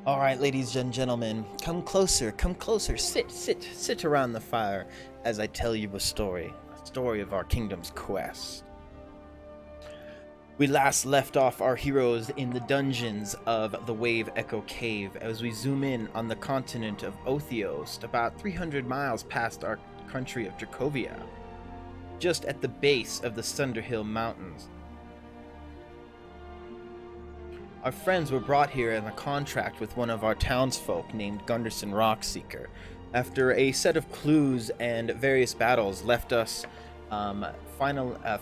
All right, ladies and gentlemen, come closer, come closer. Sit around the fire as I tell you a story of our kingdom's quest. We last left off our heroes in the dungeons of the Wave Echo Cave as we zoom in on the continent of Othiost, about 300 miles past our country of Dracovia, just at the base of the Sunderhill Mountains. Our friends were brought here in a contract with one of our townsfolk named Gunderson Rockseeker. After a set of clues and various battles left us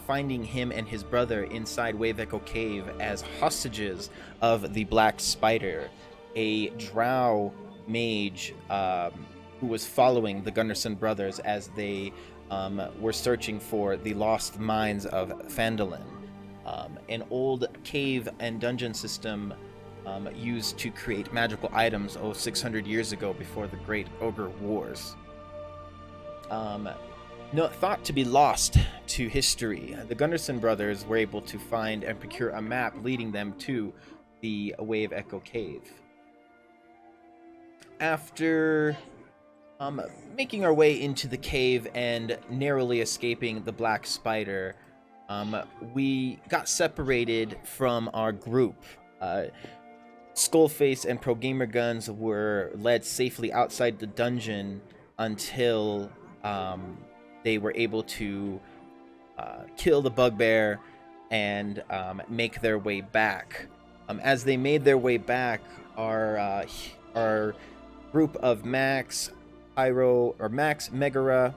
finding him and his brother inside Wave Echo Cave as hostages of the Black Spider, a drow mage who was following the Gunderson brothers as they were searching for the lost mines of Phandalin. An old cave and dungeon system used to create magical items 600 years ago before the Great Ogre Wars. Thought to be lost to history, the Gunderson brothers were able to find and procure a map leading them to the Wave Echo Cave. After making our way into the cave and narrowly escaping the Black Spider, we got separated from our group. Skullface and Pro Gamer Guns were led safely outside the dungeon until they were able to kill the bugbear and make their way back. As they made their way back, our group of Max, Megara,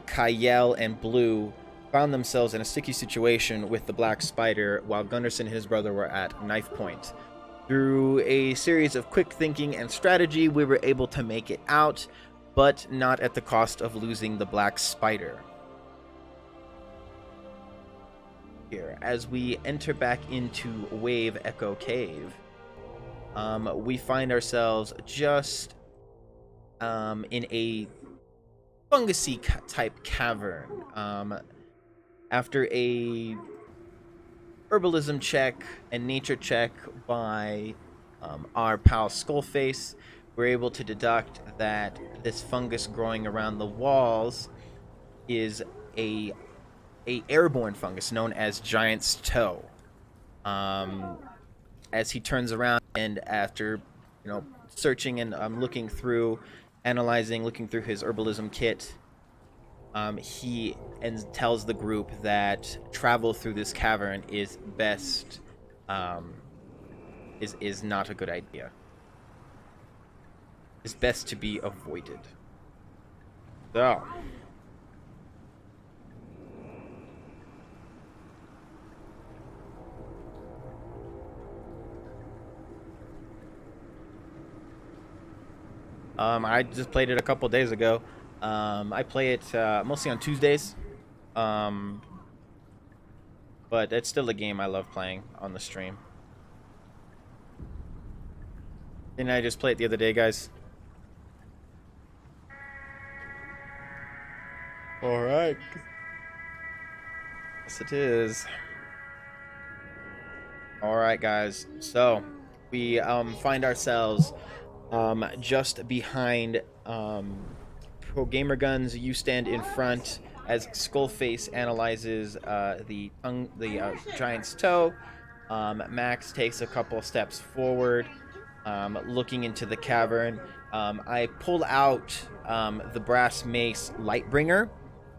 Kyle, and Blue found themselves in a sticky situation with the Black Spider while Gunderson and his brother were at knife point. Through a series of quick thinking and strategy, we were able to make it out, but not at the cost of losing the Black Spider. Here, as we enter back into Wave Echo Cave, we find ourselves just in a fungusy type cavern. After a herbalism check and nature check by our pal Skullface, we're able to deduct that this fungus growing around the walls is a airborne fungus known as Giant's Toe. As he turns around and after searching and looking through his herbalism kit, he tells the group that travel through this cavern is best, is not a good idea. It's best to be avoided. So, I just played it a couple days ago. I play it mostly on Tuesdays, but it's still a game I love playing on the stream. Didn't I just play it the other day, guys? Alright. Yes, it is. Alright, guys. So, we find ourselves just behind Pro Gamer Guns. You stand in front as Skullface analyzes the Giant's Toe. Max takes a couple steps forward, looking into the cavern. I pull out the brass mace Lightbringer.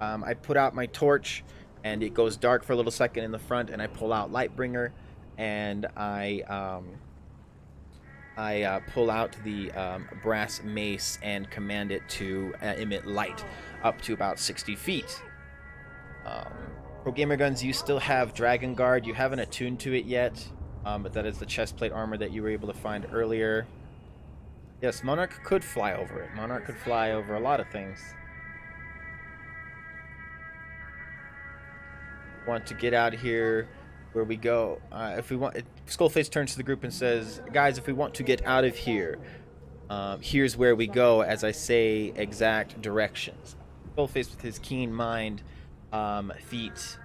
I put out my torch, and it goes dark for a little second in the front, and I pull out Lightbringer, and I pull out the brass mace and command it to emit light up to about 60 feet. Pro Gamer Guns, you still have Dragon Guard. You haven't attuned to it yet, but that is the chestplate armor that you were able to find earlier. Yes, Monarch could fly over it. Monarch could fly over a lot of things. Want to get out of here. Where we go, Skullface turns to the group and says, guys, if we want to get out of here, here's where we go, as I say exact directions. Skullface, with his keen mind, remembers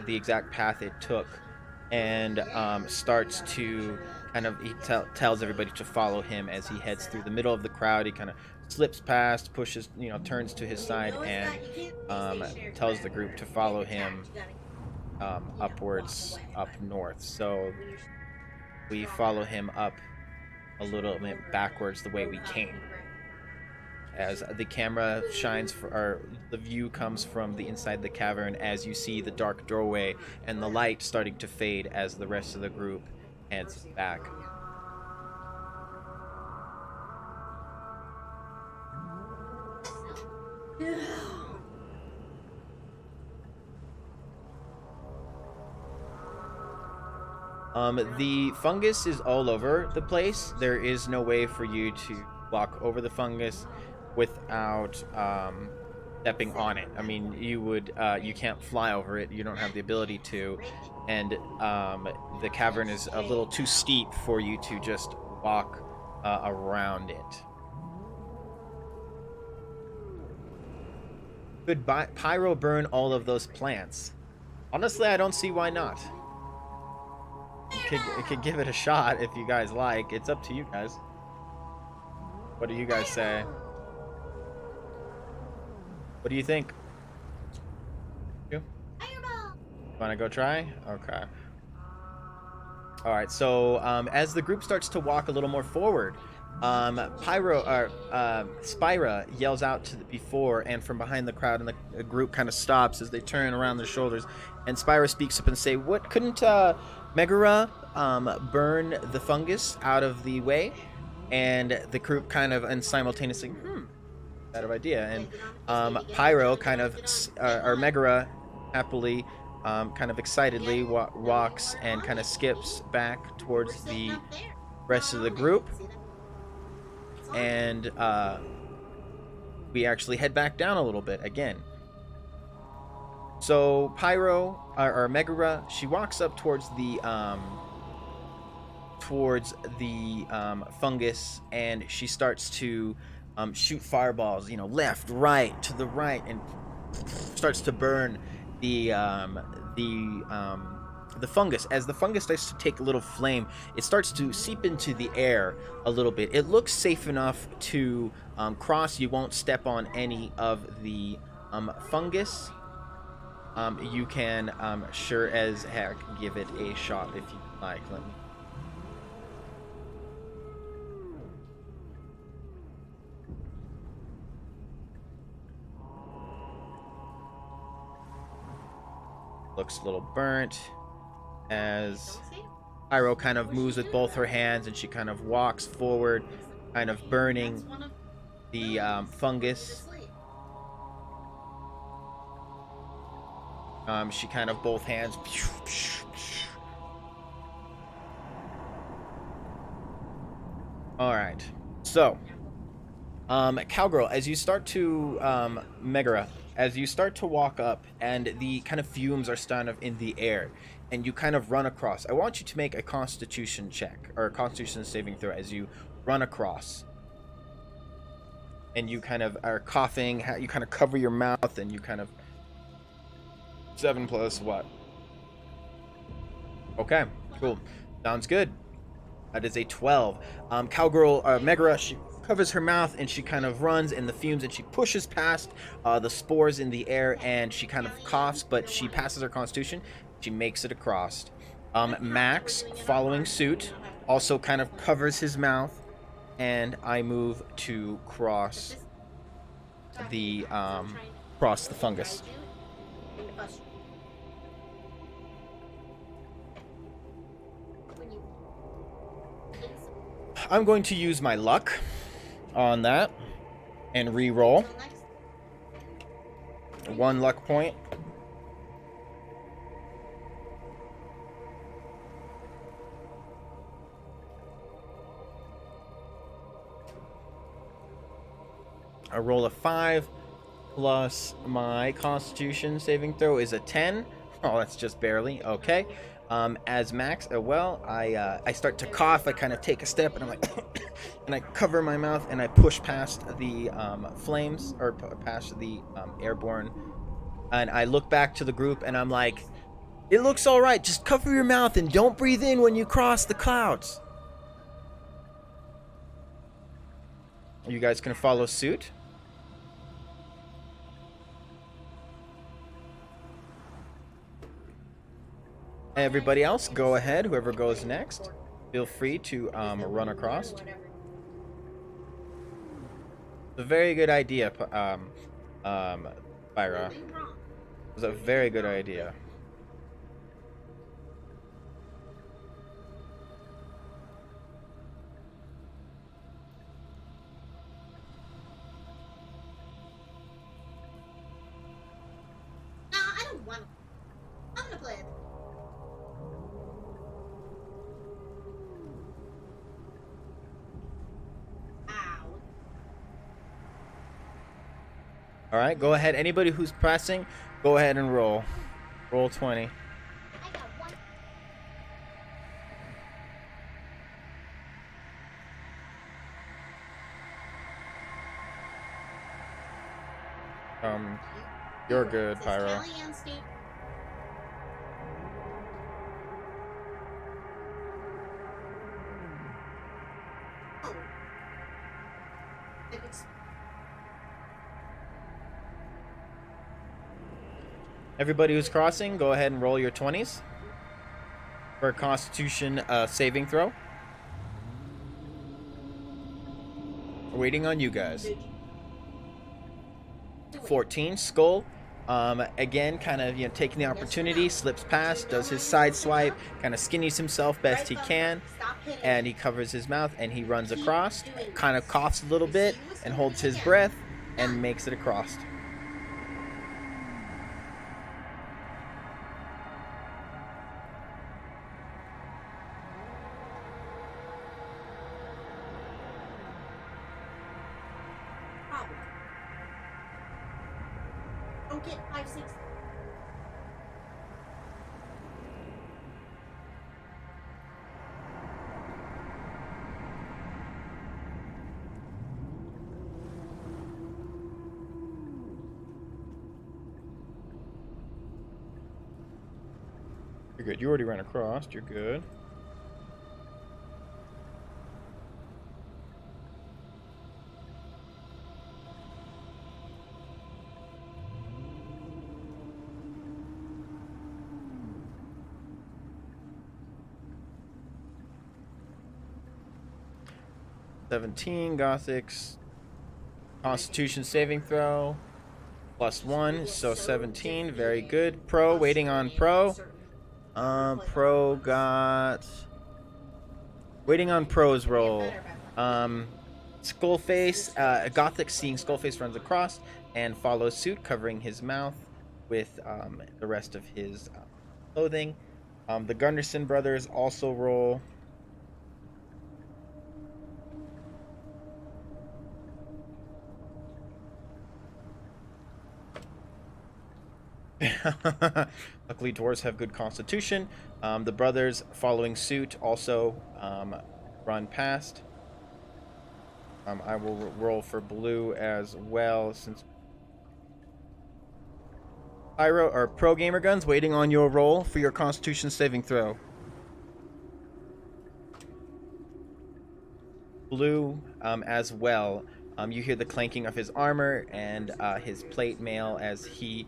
the exact path it took, and starts to kind of tells everybody to follow him as he heads through the middle of the crowd. He kind of slips past, pushes, turns to his side, and tells the group to follow him upwards, up north. So we follow him up a little bit backwards the way we came. As the camera shines the view comes from the inside the cavern as you see the dark doorway and the light starting to fade as the rest of the group heads back. The fungus is all over the place. There is no way for you to walk over the fungus without stepping on it. I mean, you can't fly over it. You don't have the ability to, and the cavern is a little too steep for you to just walk around it. Could pyro burn all of those plants? Honestly, I don't see why not. It could give it a shot if you guys like. It's up to you guys. What do you guys say? What do you think? You want to go try? Okay. All right. So as the group starts to walk a little more forward, Spyra yells out to before and from behind the crowd, and the group kind of stops as they turn around their shoulders. And Spyra speaks up and say, "What couldn't Megara burn the fungus out of the way?" And the group kind of and simultaneously, better idea. And Pyro kind of, or Megara happily, kind of excitedly walks and kind of skips back towards the rest of the group. And we actually head back down a little bit again. So Pyro, or Megara, she walks up towards the fungus, and she starts to shoot fireballs, left, right, to the right, and starts to burn the fungus. As the fungus starts to take a little flame, it starts to seep into the air a little bit. It looks safe enough to cross. You won't step on any of the fungus. You can sure as heck give it a shot if you like. Let me. Looks a little burnt as Pyro kind of moves with both her hands, and she kind of walks forward, kind of burning the fungus. She kind of both hands. All right. So, Cowgirl, as you start to Megara, as you start to walk up, and the kind of fumes are kind of in the air, and you kind of run across. I want you to make a Constitution check, or a Constitution saving throw, as you run across. And you kind of are coughing. You kind of cover your mouth, and you kind of 7 plus what? Okay, cool. Sounds good. That is a 12. Cowgirl, Megara, she covers her mouth, and she kind of runs in the fumes, and she pushes past the spores in the air, and she kind of coughs, but she passes her Constitution. She makes it across. Max, following suit, also kind of covers his mouth, and I move to cross the fungus. I'm going to use my luck on that and re-roll 1 luck point. A roll of 5 plus my Constitution saving throw is a 10. Oh, that's just barely. Okay. As Max, I start to cough. I kind of take a step, and I'm like, and I cover my mouth, and I push past the flames, or past the airborne, and I look back to the group, and I'm like, it looks all right. Just cover your mouth and don't breathe in when you cross the clouds. You guys can follow suit. Everybody else, go ahead. Whoever goes next, feel free to run across. It's a very good idea, Byra. It was a very good idea. All right, go ahead. Anybody who's pressing, go ahead and roll. Roll 20. You're good, Pyro. Everybody who's crossing, go ahead and roll your 20s for a Constitution saving throw. We're waiting on you guys. 14, Skull. Again, kind of taking the opportunity, slips past, does his side swipe, kind of skinnies himself best he can, and he covers his mouth and he runs across, kind of coughs a little bit and holds his breath and makes it across. Get 5, 6. You're good. You already ran across. You're good. $17, Gothics. Constitution saving throw. +1, so 17. Very good. Pro, waiting on Pro. Pro got... Waiting on Pro's roll. Skullface, Gothic seeing Skullface runs across and follows suit, covering his mouth with the rest of his clothing. The Gunderson brothers also roll. Luckily, dwarves have good constitution. The brothers following suit also run past. I will roll for blue as well, since Pyro or Pro Gamer Guns waiting on your roll for your Constitution saving throw. Blue as well. You hear the clanking of his armor and his plate mail as he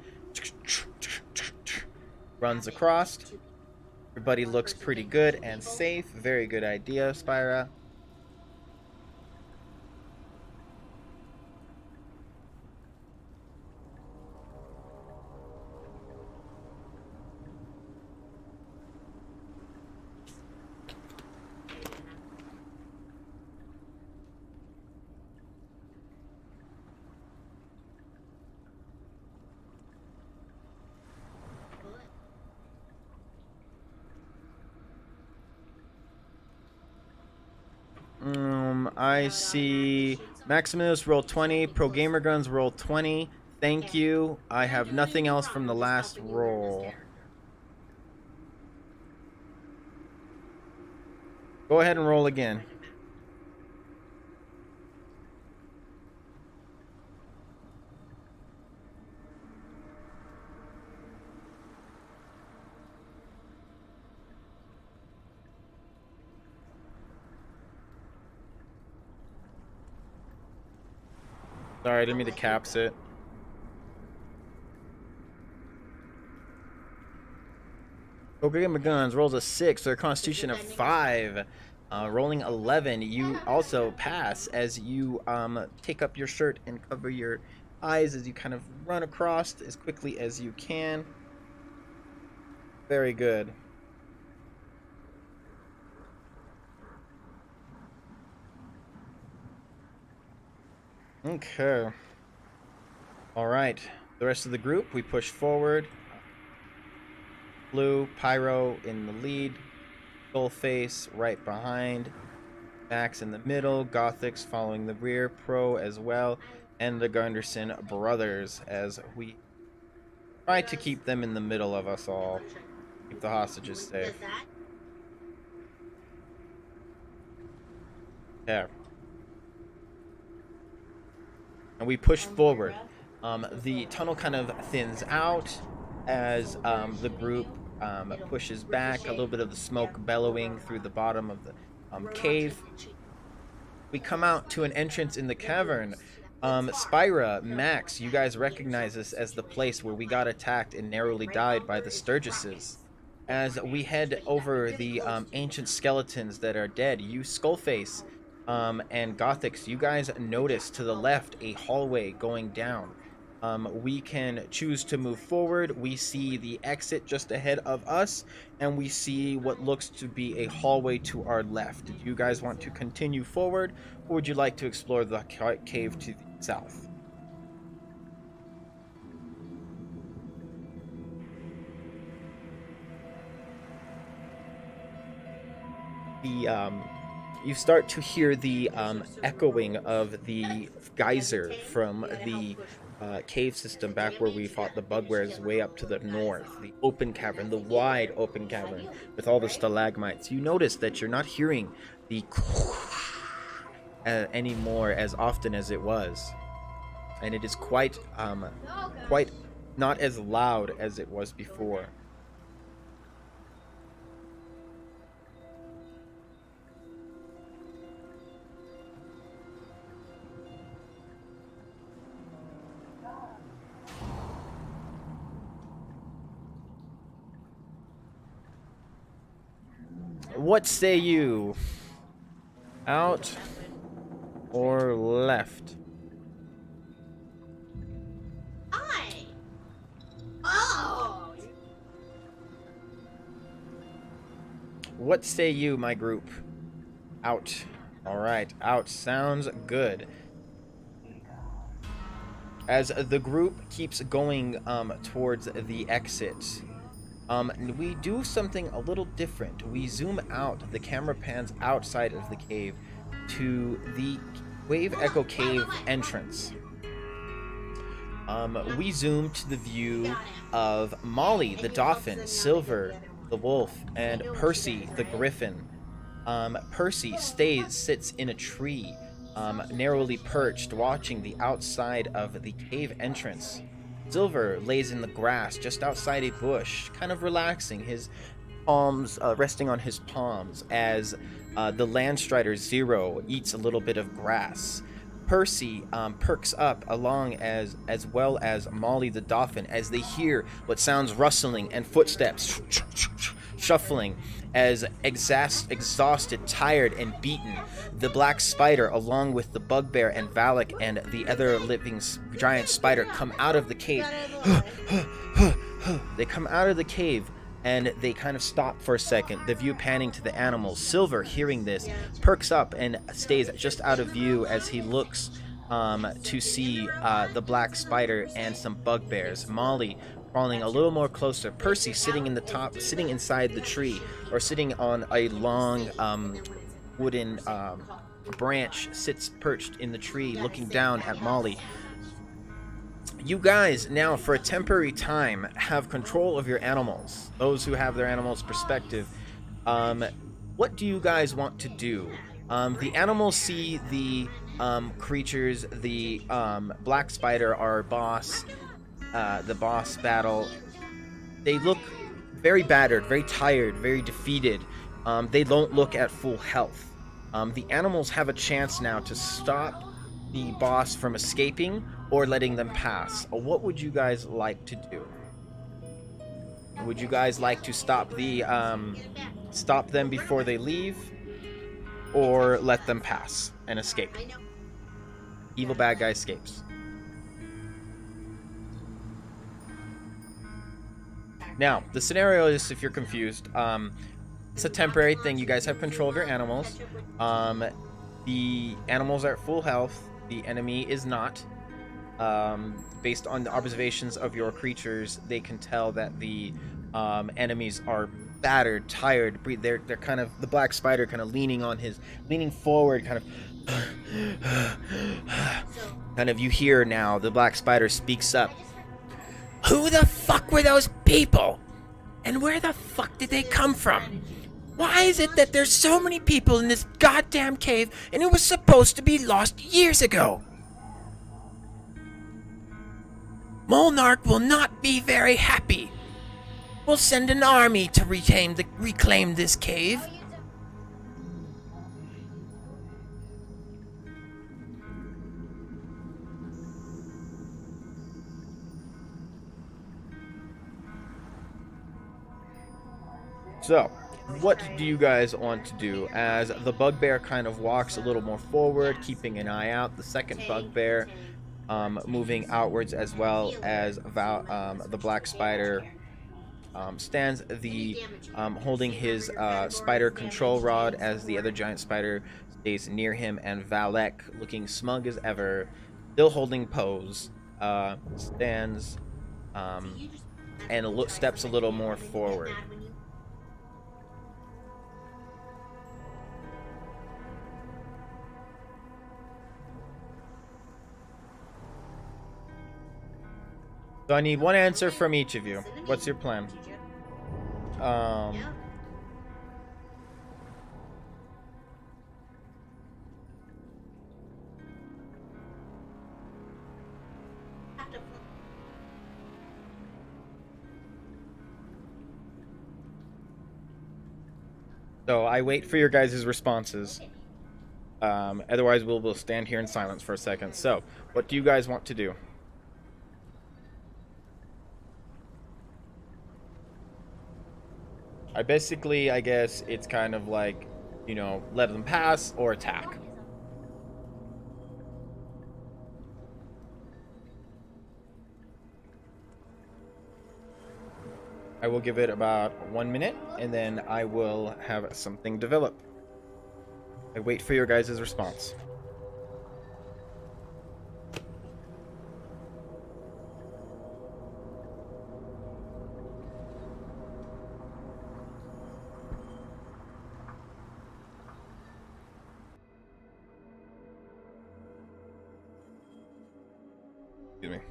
runs across. Everybody looks pretty good and safe. Very good idea, Spyra. I see Maxamillios roll 20, Pro Gamer Guns roll 20. Thank you. I have nothing else from the last roll. Go ahead and roll again. Sorry, I didn't mean to caps it. Gamer Guns rolls a 6, their constitution of 5. Rolling 11, you also pass as you take up your shirt and cover your eyes as you kind of run across as quickly as you can. Very good. Okay. All right. The rest of the group, we push forward. Blue, Pyro in the lead. Skullface right behind. Max in the middle. Gothics following the rear. Pro as well. And the Gunderson brothers as we try to keep them in the middle of us all. Keep the hostages safe. Yeah. And we push forward. The tunnel kind of thins out as the group pushes back. A little bit of the smoke bellowing through the bottom of the cave. We come out to an entrance in the cavern. Spyra, Max, you guys recognize this as the place where we got attacked and narrowly died by the Sturgises. As we head over the ancient skeletons that are dead, you Skullface and Gothics, you guys notice to the left a hallway going down. We can choose to move forward. We see the exit just ahead of us, and we see what looks to be a hallway to our left. Do you guys want to continue forward, or would you like to explore the cave to the south? You start to hear the echoing of the geyser from the cave system back where we fought the bugbears way up to the north. The open cavern, the wide open cavern with all the stalagmites. You notice that you're not hearing the anymore as often as it was. And it is quite not as loud as it was before. What say you? Out or left? What say you, my group? Out. Alright, out. Sounds good. As the group keeps going towards the exit, we do something a little different. We zoom out. The camera pans outside of the cave to the Wave Echo Cave entrance. We zoom to the view of Molly, the dolphin, Silver, the wolf, and Percy, the griffin. Percy sits in a tree, narrowly perched, watching the outside of the cave entrance. Silver lays in the grass just outside a bush, kind of relaxing, his palms resting on his palms as the Landstrider Zero eats a little bit of grass. Percy perks up along as well as Molly the dolphin as they hear what sounds rustling and footsteps shuffling as exhausted, tired, and beaten. The black spider, along with the bugbear and Valak and the other living giant spider, come out of the cave. They come out of the cave and they kind of stop for a second, the view panning to the animals. Silver, hearing this, perks up and stays just out of view as he looks to see the black spider and some bugbears. Molly crawling a little more closer. Percy sitting inside the tree, or sitting on a long wooden branch, sits perched in the tree looking down at Molly. You guys now, for a temporary time, have control of your animals. Those who have their animals' perspective. What do you guys want to do? The animals see the creatures, the black spider, our boss, the boss battle. They look very battered, very tired, very defeated. They don't look at full health. The animals have a chance now to stop the boss from escaping or letting them pass. What would you guys like to do? Would you guys like to stop them before they leave, or let them pass and escape? Evil bad guy escapes. Now, the scenario is, if you're confused, it's a temporary thing. You guys have control of your animals. The animals are at full health. The enemy is not. Based on the observations of your creatures, they can tell that the enemies are battered, tired. They're kind of, the black spider kind of leaning forward, kind of you hear now the black spider speaks up. Who the fuck were those people? And where the fuck did they come from? Why is it that there's so many people in this goddamn cave and it was supposed to be lost years ago? Molnarch will not be very happy. We'll send an army to reclaim this cave. So, what do you guys want to do? As the bugbear kind of walks a little more forward, keeping an eye out, the second bugbear moving outwards, as well as the black spider stands holding his spider control rod, as the other giant spider stays near him, and Valek, looking smug as ever, still holding pose, stands and steps a little more forward. So I need one answer from each of you. What's your plan? So I wait for your guys' responses. Otherwise, we'll stand here in silence for a second. So, what do you guys want to do? I guess it's kind of like, let them pass or attack. I will give it about 1 minute, and then I will have something develop. I wait for your guys' response. Excuse me.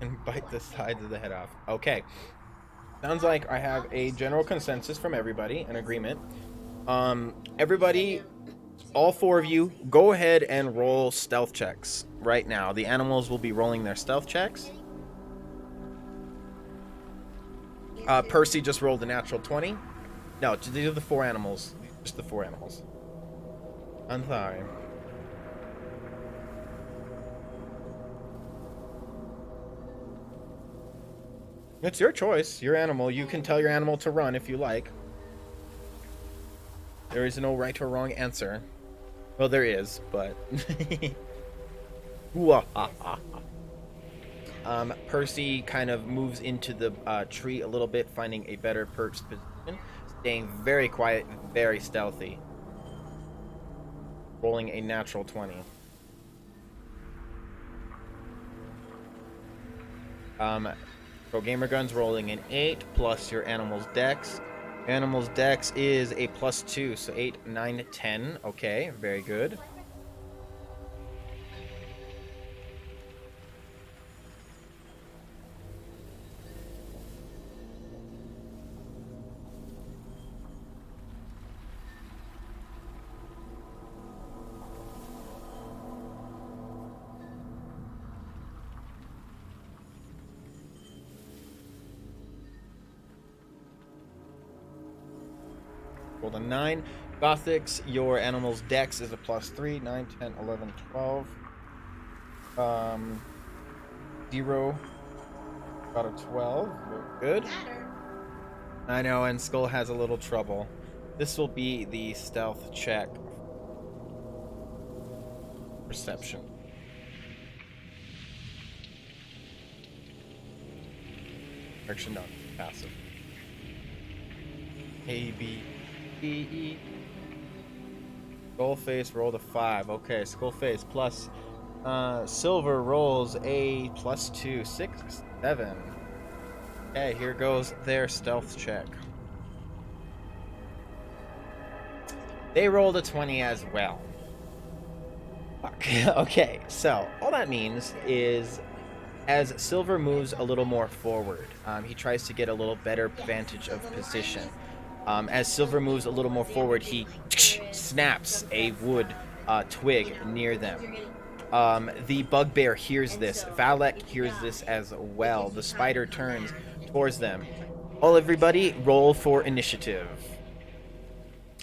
And bite the sides of the head off. Okay. Sounds like I have a general consensus from everybody, an agreement. Everybody, all four of you, go ahead and roll stealth checks right now. The animals will be rolling their stealth checks. Percy just rolled a natural 20. No, these are the four animals. Just the four animals. I'm sorry. It's your choice, your animal. You can tell your animal to run if you like. There is no right or wrong answer. Well, there is, but... Percy kind of moves into the tree a little bit, finding a better perched position, staying very quiet, very stealthy. Rolling a natural 20. Pro Gamer Guns rolling an 8 plus your animal's dex. Animal's dex is a +2, so 8, 9, 10. Okay, very good. rolled a 9. Gothics, your animal's dex is a +3. 9, 10, 11, 12. 0 got a 12. Very good. I know, and Skull has a little trouble. This will be the stealth check. Perception. Correction, no, passive. A, B, E, E. Skullface rolled a 5. Okay, Skullface plus Silver rolls a +2, 6, 7. Okay, here goes their stealth check. They rolled a 20 as well. Fuck. Okay, so all that means is as Silver moves a little more forward, he tries to get a little better vantage of position. As Silver moves a little more forward, he snaps a wood twig near them. The bugbear hears this. Valek hears this as well. The spider turns towards them. All everybody, roll for initiative.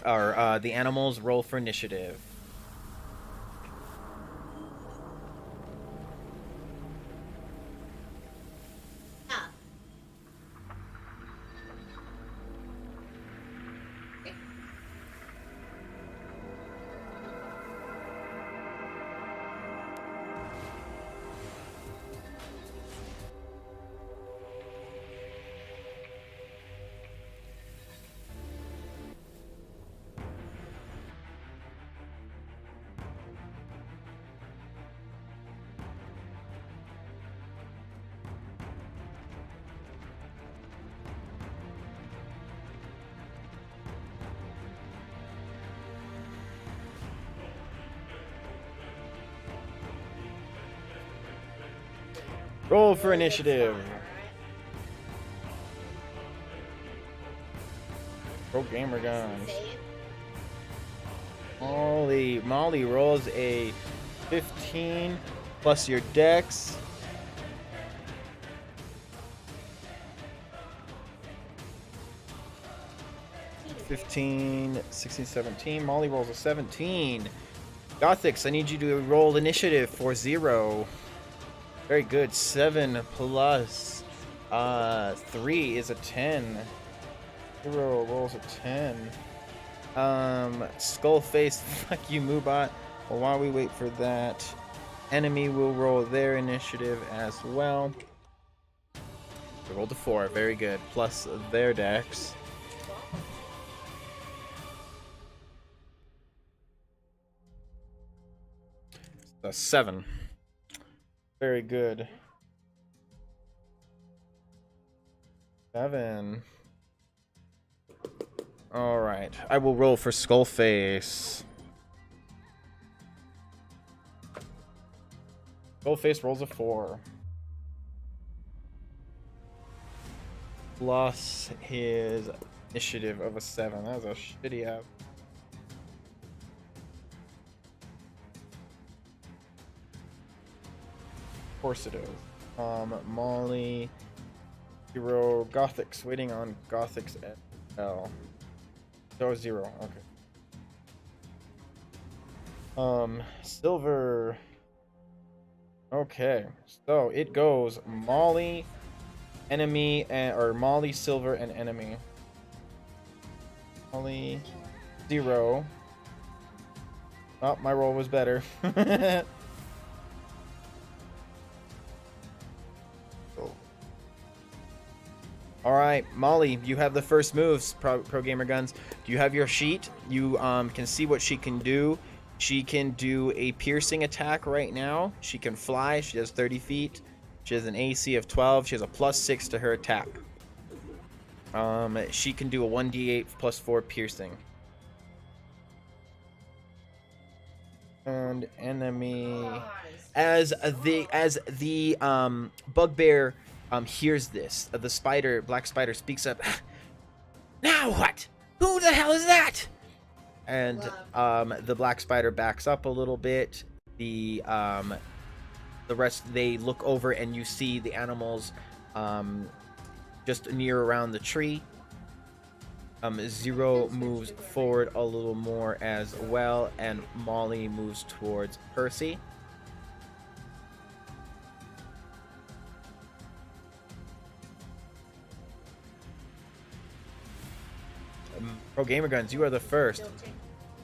Or the animals roll for initiative. Roll for initiative. Pro gamer guns. Molly rolls a 15 plus your dex. (15, 16, 17). Molly rolls a 17. Gothics, I need you to roll initiative for 0. Very good. 7 plus 3 is a 10. 0 rolls a 10. Skullface, fuck you, Moobot. Well, while we wait for that, enemy will roll their initiative as well. They rolled a 4. Very good. Plus their dex. So 7. Very good. 7. All right. I will roll for Skullface. Skullface rolls a 4. Plus his initiative of a 7. That was a shitty app. Of course it is. Molly, Hero, Gothics, waiting on Gothics at L. So 0, okay. Silver. Okay, so it goes Molly, enemy, or Molly, Silver, and enemy. Molly, 0. Oh, my roll was better. All right, Molly, you have the first moves, Pro Gamer Guns. Do you have your sheet? You can see what she can do. She can do a piercing attack right now. She can fly. She has 30 feet. She has an AC of 12. She has a +6 to her attack. She can do a 1d8 +4 piercing. And enemy. As the bugbear hears this, the black spider speaks up. Now what? Who the hell is that? And the black spider backs up a little bit. The rest, they look over and you see the animals just near around the tree. Zero moves forward a little more as well, and Molly moves towards Percy. Pro Gamer Guns, you are the first.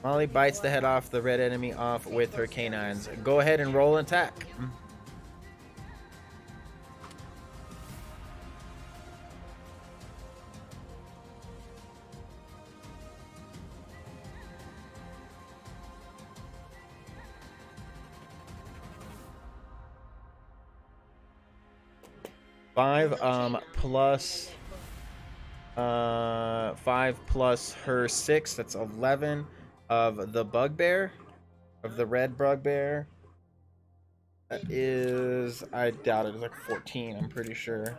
Molly bites the head off the red enemy off with her canines. Go ahead and roll an attack. 5 plus 5 plus her 6, that's 11 of the bugbear, of the red bugbear. That is, I doubt it, it's like 14, I'm pretty sure.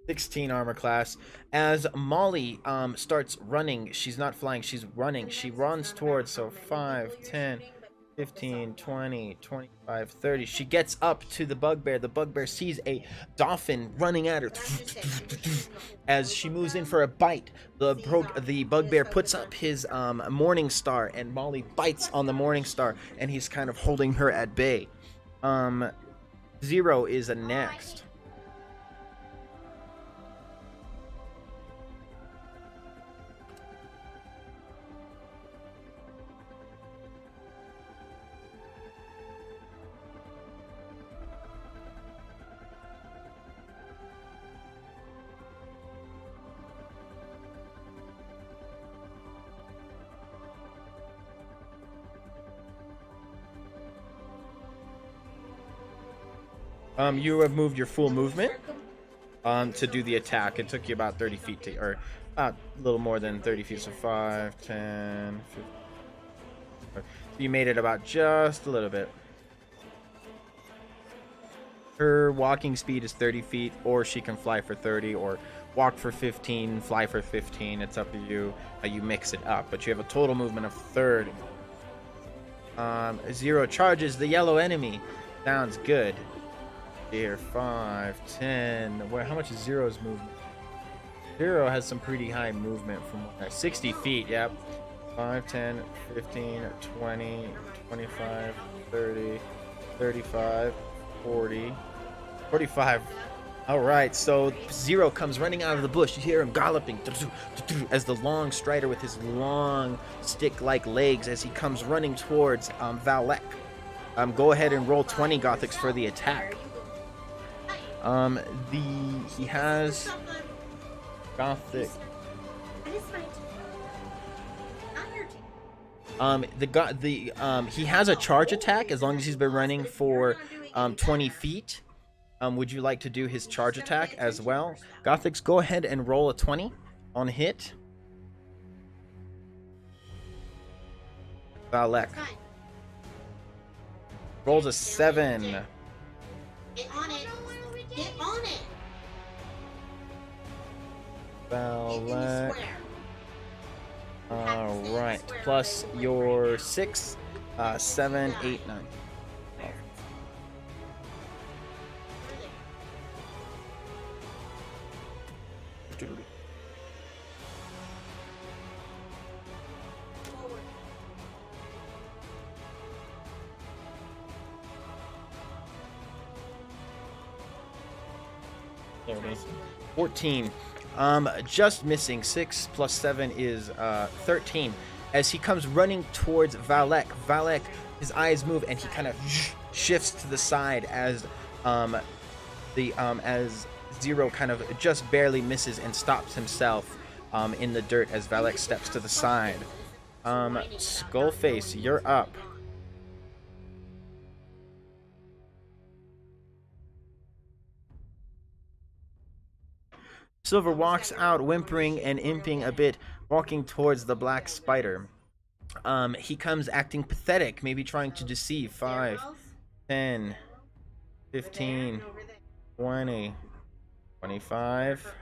16 armor class. As Molly starts running, she's not flying, she's running. She runs towards, so 5, 10, 15, 20, 25, 30. She gets up to the bugbear. The bugbear sees a dolphin running at her. As she moves in for a bite, the bugbear puts up his morning star, and Molly bites on the morning star, and he's kind of holding her at bay. Zero is next. You have moved your full movement to do the attack. It took you about 30 feet to, or a little more than 30 feet, so 5, 10, 15. So you made it about just a little bit. Her walking speed is 30 feet, or she can fly for 30, or walk for 15, fly for 15. It's up to you how you mix it up, but you have a total movement of 30. Zero charges the yellow enemy. Sounds good. Here, 5, 10. Where? How much is Zero's movement? Zero has some pretty high movement from 60 feet. Yep. 5, 10, 15, 20, 25, 30, 35, 40, 45. All right, so Zero comes running out of the bush. You hear him galloping as the long strider with his long stick-like legs as he comes running towards Valek. Go ahead and roll 20 Gothics for the attack. He has Gothic. He has a charge attack as long as he's been running for 20 feet. Would you like to do his charge attack as well? Gothics, go ahead and roll a 20 on hit. Valek rolls a 7. Get on it. Get on it. Valek. All right. Plus your 6, 7, 8, 9. There it is. 14. Just missing. 6 plus 7 is 13. As he comes running towards Valek, his eyes move and he kind of shifts to the side as as Zero kind of just barely misses and stops himself in the dirt as Valek steps to the side. Skullface, you're up. Silver walks out, whimpering and imping a bit, walking towards the black spider. He comes acting pathetic, maybe trying to deceive. 5, 10, 15, 20, 25.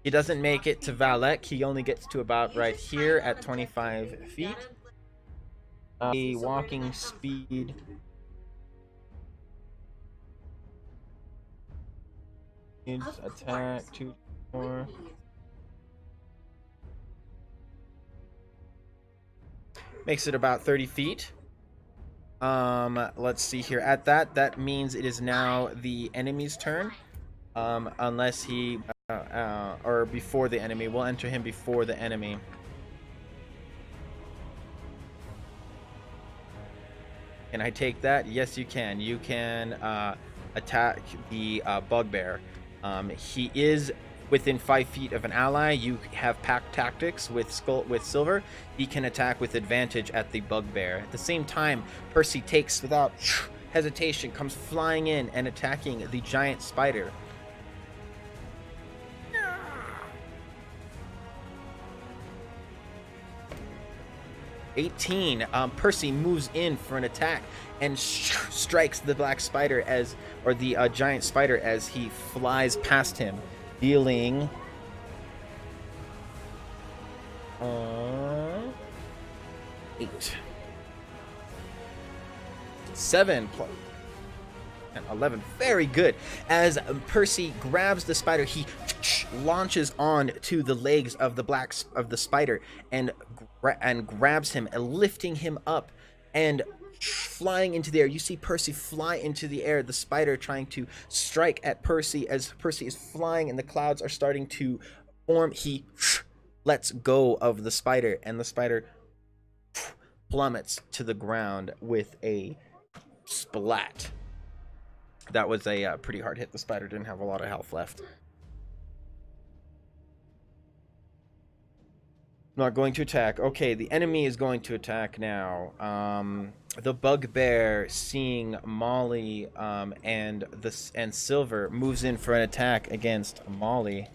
He doesn't make it to Valek. He only gets to about right here at 25 feet. Walking speed Needs attack 2 more. Makes it about 30 feet. Let's see here. At that means it is now the enemy's turn. Unless he or before the enemy. We'll enter him before the enemy. Can I take that? Yes, you can. You can attack the bugbear. He is within 5 feet of an ally. You have pack tactics with Silver. He can attack with advantage at the bugbear. At the same time, Percy takes without hesitation, comes flying in and attacking the giant spider. (18). Percy moves in for an attack and strikes the black spider or the giant spider as he flies past him, dealing 8, 7 and 11. Very good. As Percy grabs the spider, he launches on to the legs of the spider and grabs him, and lifting him up and flying into the air. You see Percy fly into the air, the spider trying to strike at Percy. As Percy is flying and the clouds are starting to form, he lets go of the spider, and the spider plummets to the ground with a splat. That was a pretty hard hit. The spider didn't have a lot of health left. Not going to attack. Okay, the enemy is going to attack now. The bugbear, seeing Molly and Silver, moves in for an attack against Molly,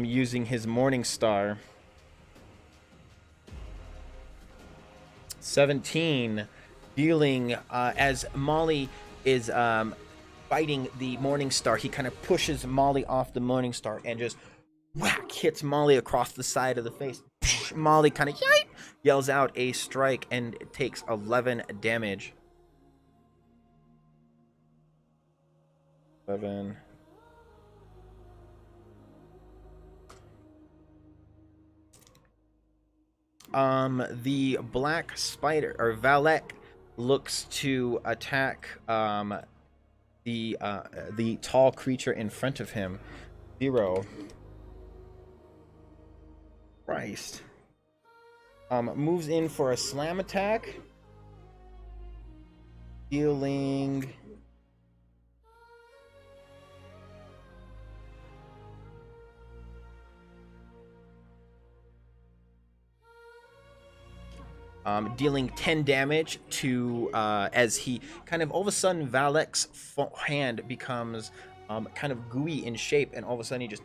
using his Morning Star. 17, dealing as Molly is fighting the Morning Star. He kind of pushes Molly off the Morning Star and just whack, hits Molly across the side of the face. Molly kind of yells out a strike and takes 11 damage. 11. The black spider, or Valek, looks to attack the tall creature in front of him. 0. Christ. Moves in for a slam attack, dealing 10 damage to as he kind of all of a sudden Valek's hand becomes kind of gooey in shape, and all of a sudden he just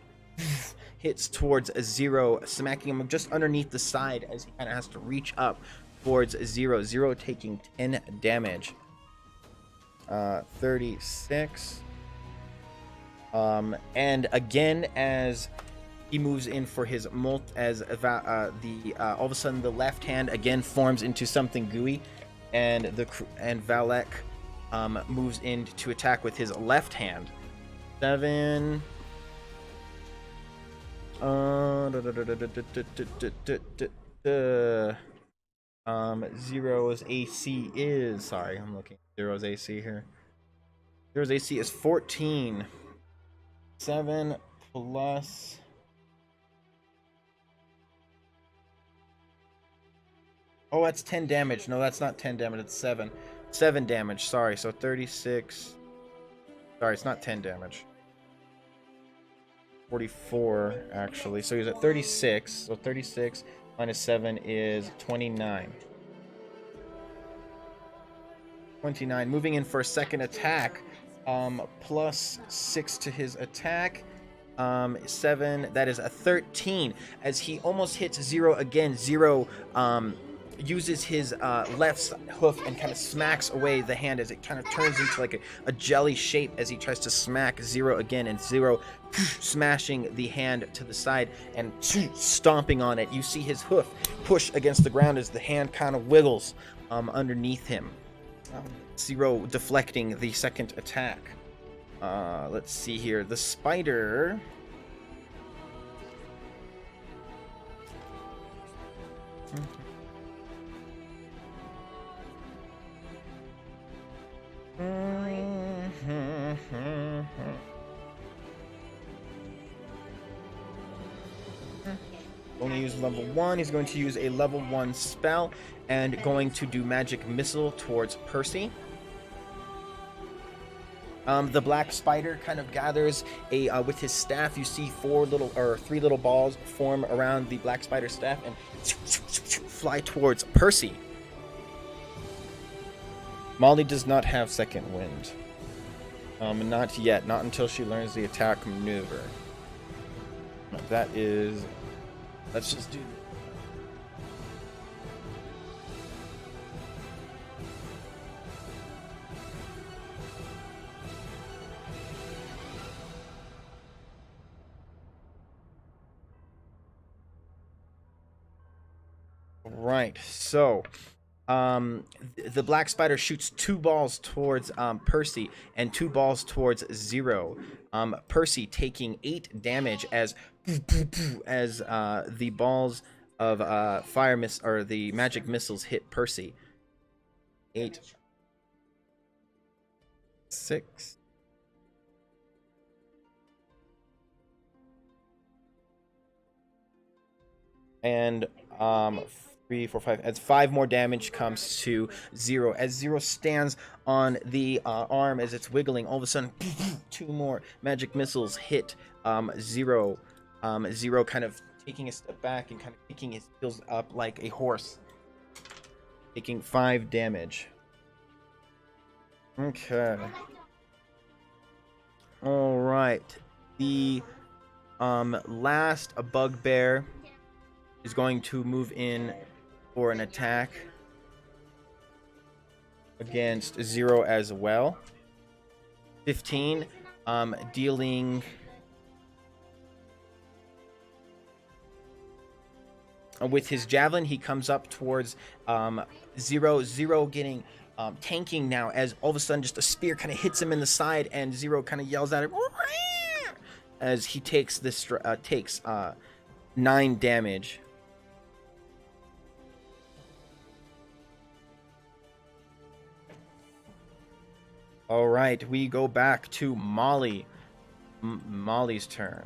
hits towards a 0, smacking him just underneath the side as he kind of has to reach up towards 0. 0 taking 10 damage. 36. And again, as he moves in for his all of a sudden the left hand again forms into something gooey, and Valek moves in to attack with his left hand. 7. 0's AC is, sorry, I'm looking at 0's AC here. 0's AC is 14. 7 plus oh, that's 10 damage. No, that's not 10 damage, it's 7. 7 damage, sorry. So 36. Sorry, it's not 10 damage. 44 actually. So he's at 36. So 36 minus 7 is 29. 29. Moving in for a second attack. Plus 6 to his attack. 7. That is a 13. As he almost hits 0 again. 0 uses his left hoof and kind of smacks away the hand as it kind of turns into like a jelly shape as he tries to smack 0 again, and 0 smashing the hand to the side and stomping on it. You see his hoof push against the ground as the hand kind of wiggles underneath him. 0 deflecting the second attack. Let's see here. The spider. Only use level 1. He's going to use a level 1 spell and going to do magic missile towards Percy. The black spider kind of gathers a with his staff. You see 3 little balls form around the black spider staff and fly towards Percy. Molly does not have second wind. Not yet. Not until she learns the attack maneuver. That is. Let's just do. Right, so the black spider shoots 2 balls towards Percy and 2 balls towards Zero. Percy taking 8 damage as the balls of the magic missiles hit Percy. 8, 6. And 3, 4, 5. As 5 more damage comes to Zero. As Zero stands on the arm as it's wiggling, all of a sudden, 2 more magic missiles hit Zero. Zero kind of taking a step back and kind of kicking his heels up like a horse, taking 5 damage. Okay. All right. The last bugbear is going to move in for an attack against Zero as well. 15, dealing with his javelin. He comes up towards Zero. Zero getting tanking now as all of a sudden just a spear kind of hits him in the side, and Zero kind of yells at him as he takes 9 damage. All right, we go back to Molly. Molly's turn.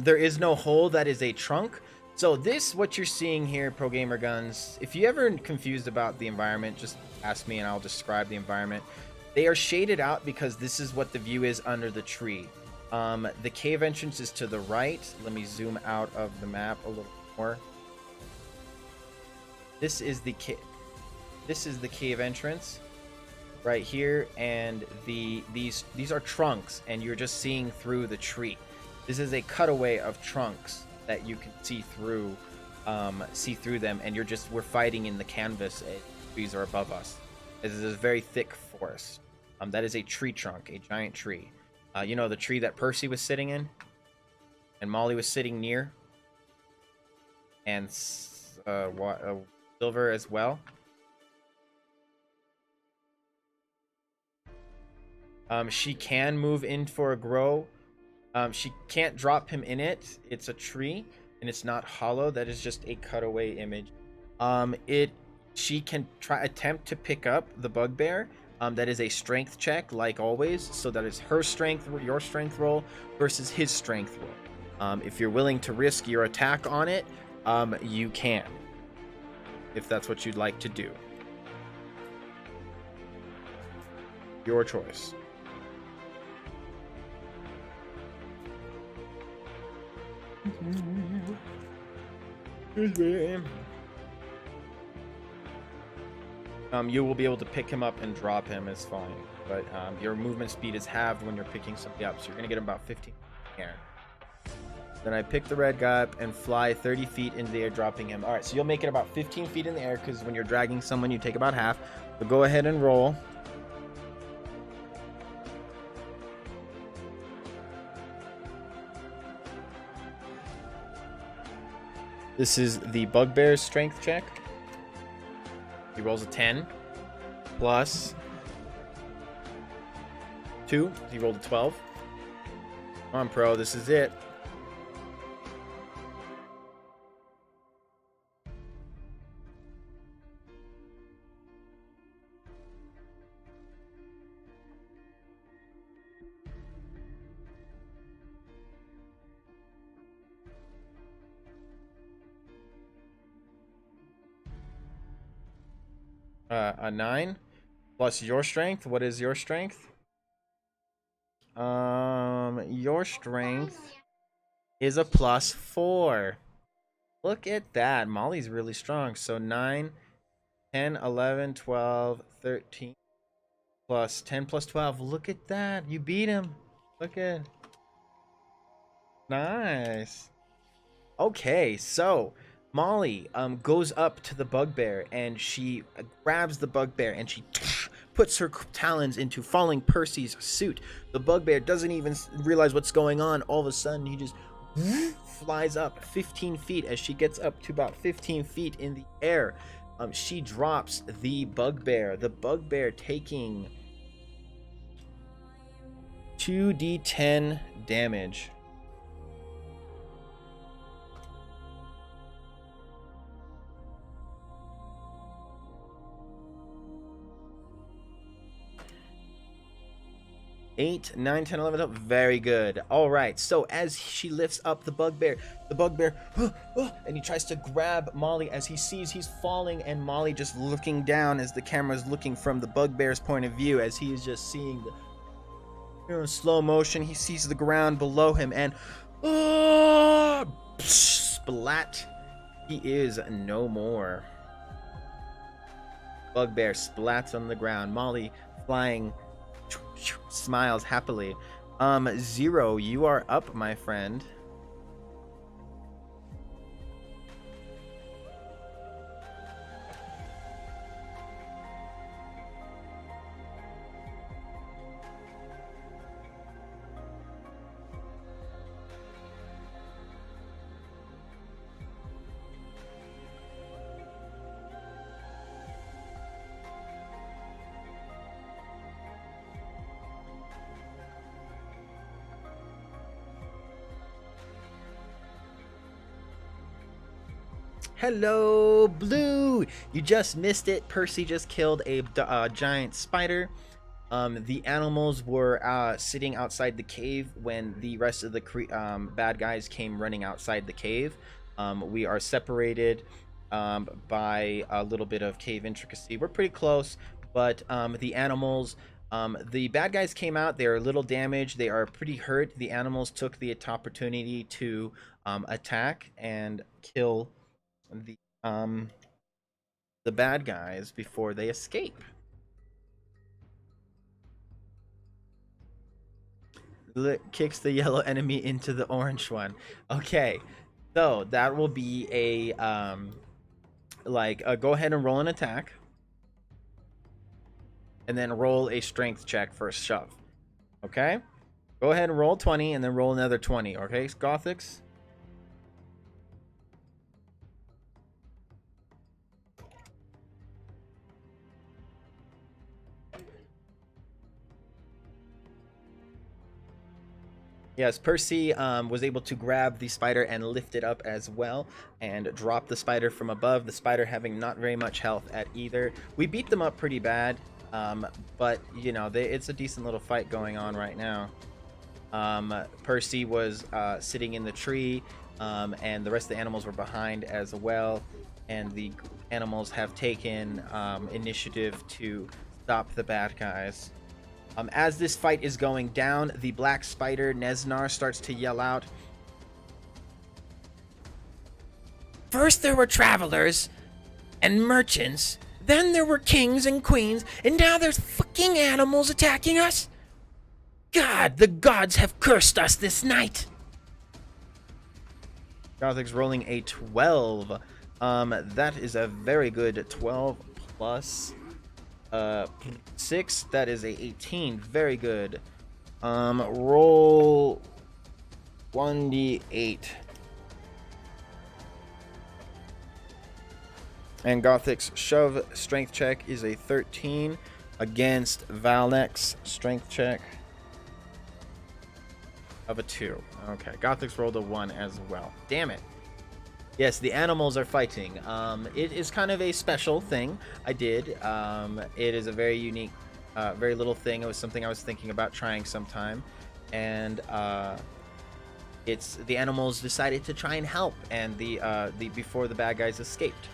There is no hole. That is a trunk. So this, what you're seeing here, Pro Gamer Guns, if you're ever confused about the environment, just ask me and I'll describe the environment. They are shaded out because this is what the view is under the tree. The cave entrance is to the right. Let me zoom out of the map a little more. This is the cave entrance right here, and these are trunks, and you're just seeing through the tree. This is a cutaway of trunks that you can see through them, and we're fighting in the canvas. Trees are above us. This is a very thick forest. That is a tree trunk, a giant tree. You know, the tree that Percy was sitting in, and Molly was sitting near, and Silver as well. She can move in for a grow. She can't drop him in it. It's a tree, and it's not hollow. That is just a cutaway image. She can attempt to pick up the bugbear. That is a strength check, like always. So that is her strength, your strength roll, versus his strength roll. If you're willing to risk your attack on it, you can, if that's what you'd like to do. Your choice. You will be able to pick him up and drop him, is fine, but your movement speed is halved when you're picking somebody up, so you're gonna get about 15 in the air. Then I pick the red guy up and fly 30 feet into the air, dropping him. All right, so you'll make it about 15 feet in the air, because when you're dragging someone, you take about half. So go ahead and roll. This is the bugbear's strength check. He rolls a 10 plus 2. He rolled a 12. Come on, pro. This is it. A 9 plus your strength. What is your strength? Your strength is a plus 4. Look at that. Molly's really strong. So 9, 10, 11, 12, 13 plus 10 plus 12. Look at that. You beat him. Look at. Nice. Okay, so Molly goes up to the bugbear and she grabs the bugbear and she puts her talons into Falling Percy's suit. The bugbear doesn't even realize what's going on. All of a sudden, he just flies up 15 feet. As she gets up to about 15 feet in the air, she drops the bugbear. The bugbear taking 2d10 damage. Eight, 9, 10, 11, 12. Very good. All right. So as she lifts up the bugbear, and he tries to grab Molly as he sees he's falling, and Molly just looking down as the camera's looking from the bugbear's point of view, as he is just seeing the slow motion. He sees the ground below him, and splat. He is no more. Bugbear splats on the ground. Molly flying. Smiles happily. Zero, you are up, my friend. Hello, Blue! You just missed it. Percy just killed a giant spider. The animals were sitting outside the cave when the rest of the bad guys came running outside the cave. We are separated by a little bit of cave intricacy. We're pretty close, but the animals... the bad guys came out. They're a little damaged. They are pretty hurt. The animals took the opportunity to attack and kill the bad guys before they escape. Kicks the yellow enemy into the orange one. Okay, so that will be a go ahead and roll an attack, and then roll a strength check for a shove. Okay, go ahead and roll 20 and then roll another 20. Okay, Gothics. Yes, Percy was able to grab the spider and lift it up as well and drop the spider from above, the spider having not very much health at either. We beat them up pretty bad, but, you know, it's a decent little fight going on right now. Percy was sitting in the tree, and the rest of the animals were behind as well, and the animals have taken initiative to stop the bad guys. As this fight is going down, the black spider, Nesnar, starts to yell out, "First there were travelers and merchants, then there were kings and queens, and now there's fucking animals attacking us? God, the gods have cursed us this night." Gothic's rolling a 12. That is a very good 12 plus 6. That is a 18. Very good. Roll 1d8. And Gothic's shove strength check is a 13 against Valek's strength check of a 2. Okay, Gothic's rolled a 1 as well. Damn it. Yes, the animals are fighting. It is kind of a special thing I did. It is a very unique, very little thing. It was something I was thinking about trying sometime. And it's the animals decided to try and help, and the before the bad guys escaped.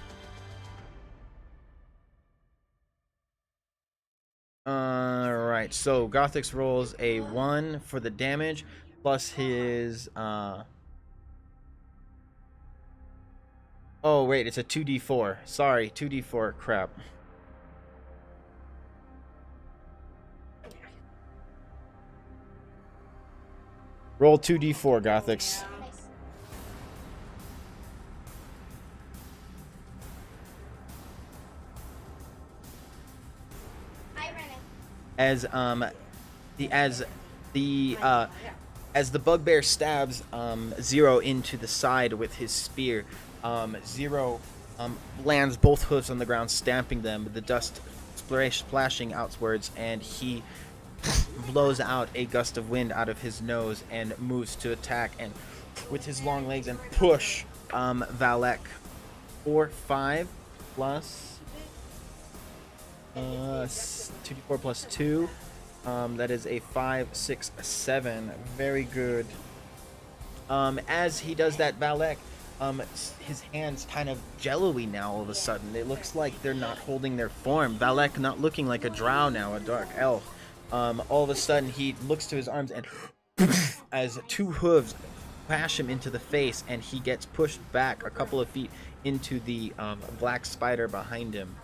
Alright, so Gothix rolls a 1 for the damage, plus his, oh, wait, it's a 2d4. Sorry, 2d4, crap. Roll 2d4, Gothix. As the bugbear stabs Zero into the side with his spear, Zero lands both hooves on the ground, stamping them, the dust splashing outwards, and he blows out a gust of wind out of his nose and moves to attack, and with his long legs, and push Valek. 4, 5 plus 2d4 plus 2. That is a 5, 6, 7. Very good. As he does that, Valek, his hands kind of jello-y now all of a sudden. It looks like they're not holding their form. Valek not looking like a drow now, a dark elf. All of a sudden he looks to his arms, and as 2 hooves bash him into the face, and he gets pushed back a couple of feet into the black spider behind him.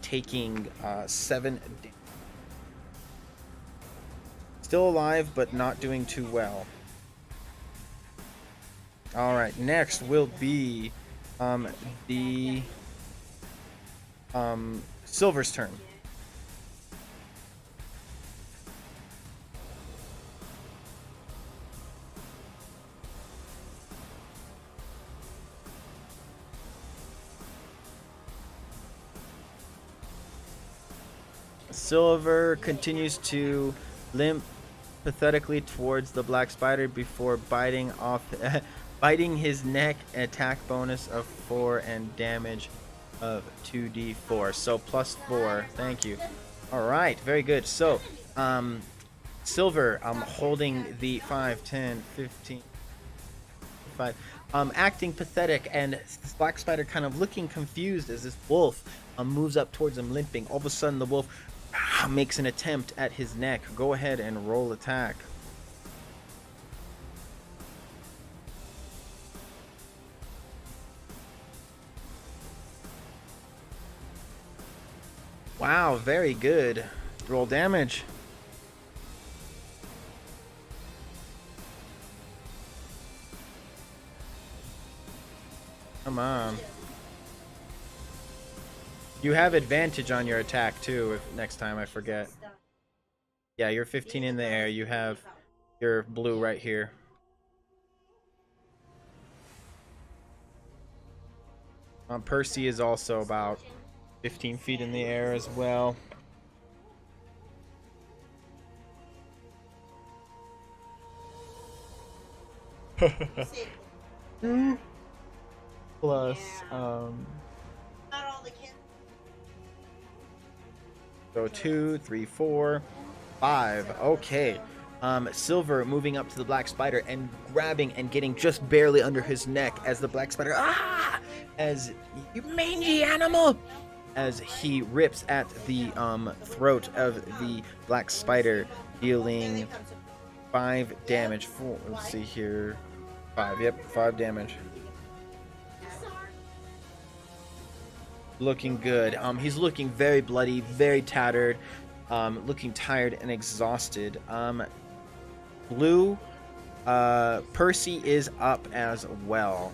Taking 7 damage. Still alive, but not doing too well. Alright, next will be the Silver's turn. Silver continues to limp pathetically towards the black spider before biting his neck. Attack bonus of 4 and damage of 2d4. So plus 4. Thank you. All right, very good. So, Silver, holding the 5, 10, 15, 5, acting pathetic, and this black spider kind of looking confused as this wolf moves up towards him, limping. All of a sudden, the wolf makes an attempt at his neck. Go ahead and roll attack. Wow, very good. Roll damage. Come on. You have advantage on your attack too, if next time I forget. Yeah, you're 15 in the air. You have your blue right here. Percy is also about 15 feet in the air as well. Plus, so 2, 3, 4, 5. Okay. Silver moving up to the black spider and grabbing and getting just barely under his neck as the black spider, as you mangy animal, as he rips at the throat of the black spider, dealing 5 damage. Let's see here. 5. Yep, 5 damage. Looking good. He's looking very bloody, very tattered, looking tired and exhausted. Blue, Percy is up as well.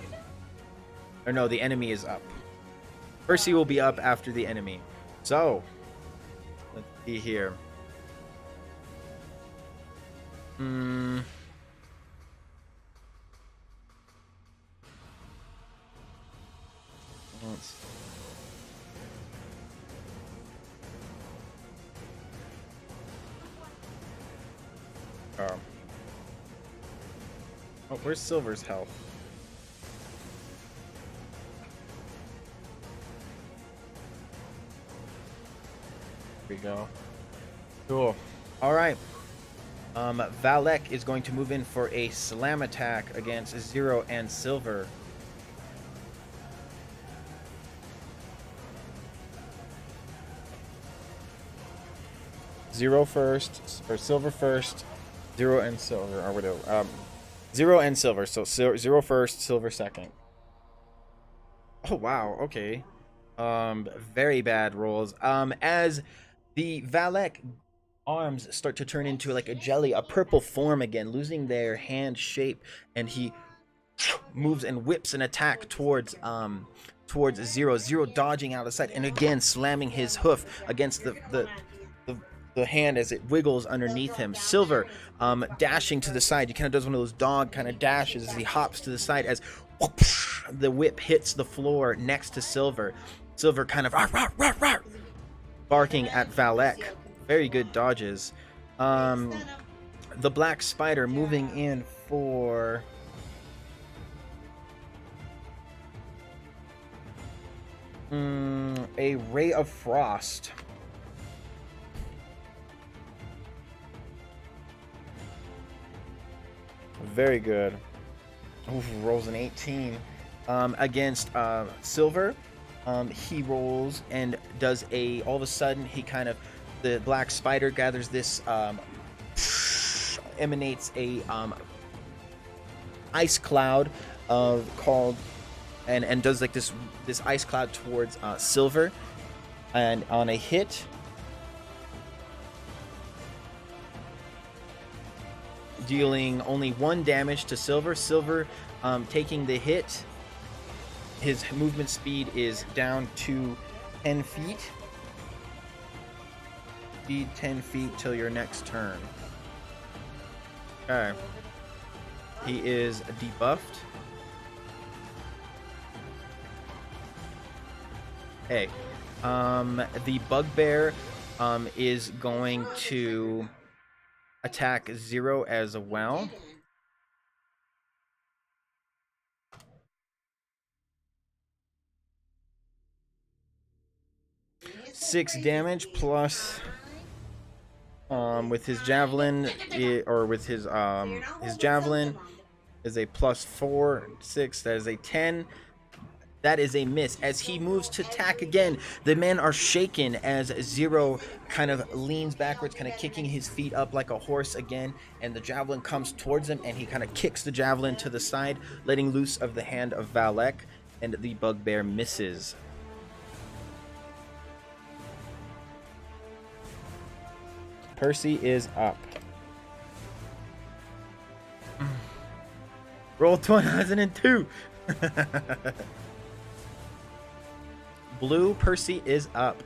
Or no, the enemy is up. Percy will be up after the enemy. So, let's see here. chance. Oh, where's Silver's health? Here we go. Cool. All right. Valek is going to move in for a slam attack against Zero and Silver. Zero first, or Silver first, Zero and Silver, or whatever. Zero and Silver, so Zero first, Silver second. Oh wow, okay. Very bad rolls. As the Valek arms start to turn into like a jelly, a purple form again, losing their hand shape, and he moves and whips an attack towards Zero. Zero dodging out of sight, and again slamming his hoof against the hand as it wiggles underneath him. Silver dashing to the side. He kind of does one of those dog kind of dashes as he hops to the side as whoosh, the whip hits the floor next to Silver. Silver kind of barking at Valek. Very good dodges. The Black Spider moving in for a Ray of Frost. Very good. Oof, rolls an 18 against Silver. He rolls and does all of a sudden he kind of, the Black Spider gathers this emanates a ice cloud called and does like this ice cloud towards Silver, and on a hit dealing only 1 damage to Silver. Silver taking the hit. His movement speed is down to 10 feet. Speed 10 feet till your next turn. Okay. He is debuffed. Okay. The Bugbear is going to attack Zero as well. Six damage plus with his javelin, or with his javelin is a +4, 6. That is a 10. That is a miss. As he moves to attack again, the men are shaken as Zero kind of leans backwards, kind of kicking his feet up like a horse again, and the javelin comes towards him, and he kind of kicks the javelin to the side, letting loose of the hand of Valek, and the Bugbear misses. Percy is up. Roll 2002. Blue, Percy is up.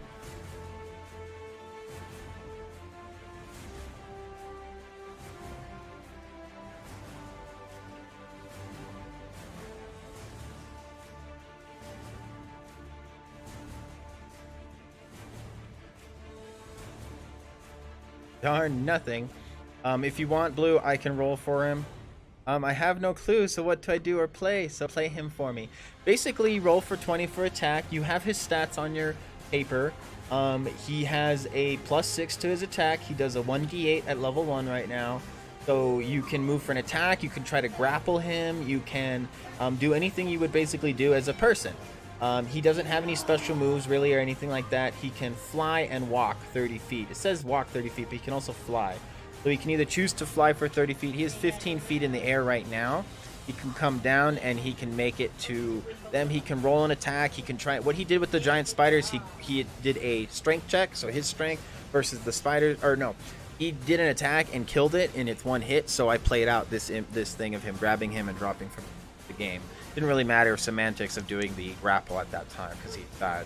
Darn nothing. If you want Blue, I can roll for him. I have no clue, so what do I do or play? So play him for me. Basically, you roll for 20 for attack. You have his stats on your paper. He has a +6 to his attack. He does a 1d8 at level 1 right now. So you can move for an attack. You can try to grapple him. You can do anything you would basically do as a person. He doesn't have any special moves really or anything like that. He can fly and walk 30 feet. It says walk 30 feet, but he can also fly. So he can either choose to fly for 30 feet. He is 15 feet in the air right now. He can come down and he can make it to them. He can roll an attack. He can try. What he did with the giant spiders, he did a strength check. So his strength versus the spiders, or no, he did an attack and killed it, and it's 1 hit. So I played out this thing of him grabbing him and dropping from the game. Didn't really matter semantics of doing the grapple at that time because he died.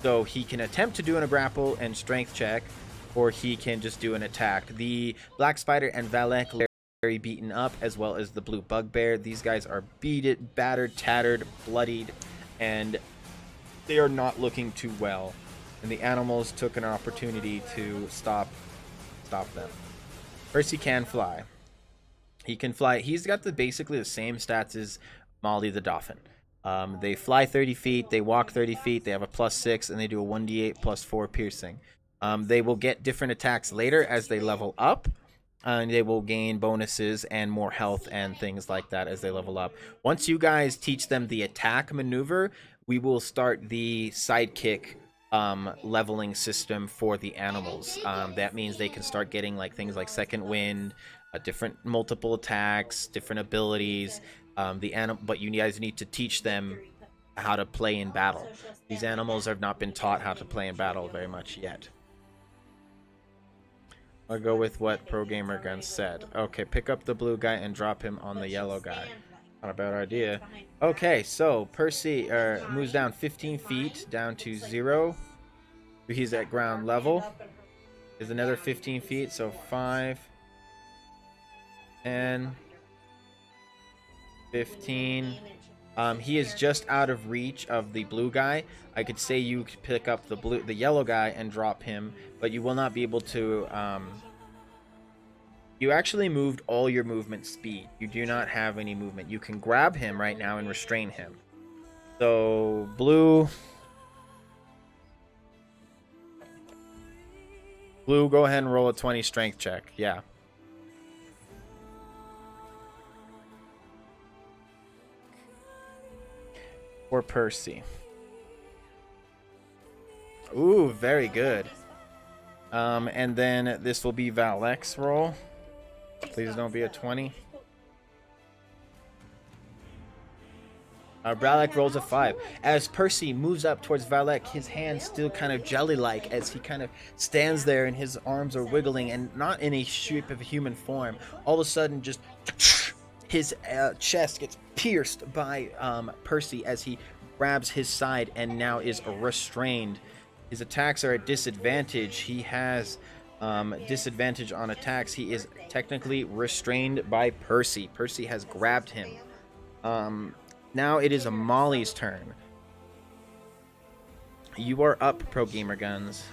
So he can attempt to do a grapple and strength check, or he can just do an attack. The Black Spider and Valek are very beaten up, as well as the Blue Bugbear. These guys are battered, tattered, bloodied, and they are not looking too well. And the animals took an opportunity to stop them. Percy can fly. He can fly. He's got basically the same stats as Molly the Dolphin. They fly 30 feet, they walk 30 feet, they have a +6, and they do a 1d8 +4 piercing. They will get different attacks later as they level up, and they will gain bonuses and more health and things like that as they level up. Once you guys teach them the attack maneuver, we will start the sidekick leveling system for the animals. That means they can start getting like things like second wind, different multiple attacks, different abilities. But you guys need to teach them how to play in battle. These animals have not been taught how to play in battle very much yet. I'll go with what Pro Gamer Gun said. Okay, pick up the blue guy and drop him on the yellow guy. Not a bad idea. Okay, so Percy moves down 15 feet down to 0. He's at ground level. There's another 15 feet, so 5, 10, 15. He is just out of reach of the blue guy. I could say you could pick up the yellow guy and drop him, but you will not be able to. You actually moved all your movement speed. You do not have any movement. You can grab him right now and restrain him. So blue, go ahead and roll a 20 strength check. Yeah. For Percy. Ooh, very good. And then this will be Valek's roll. Please don't be a 20. Valek rolls a 5. As Percy moves up towards Valek, his hands still kind of jelly-like as he kind of stands there and his arms are wiggling and not in a shape of a human form. All of a sudden, just his chest gets pierced by Percy as he grabs his side and now is restrained. His attacks are at disadvantage. He has disadvantage on attacks. He is technically restrained by Percy. Percy has grabbed him. Now it is Molly's turn. You are up, Pro Gamer Guns.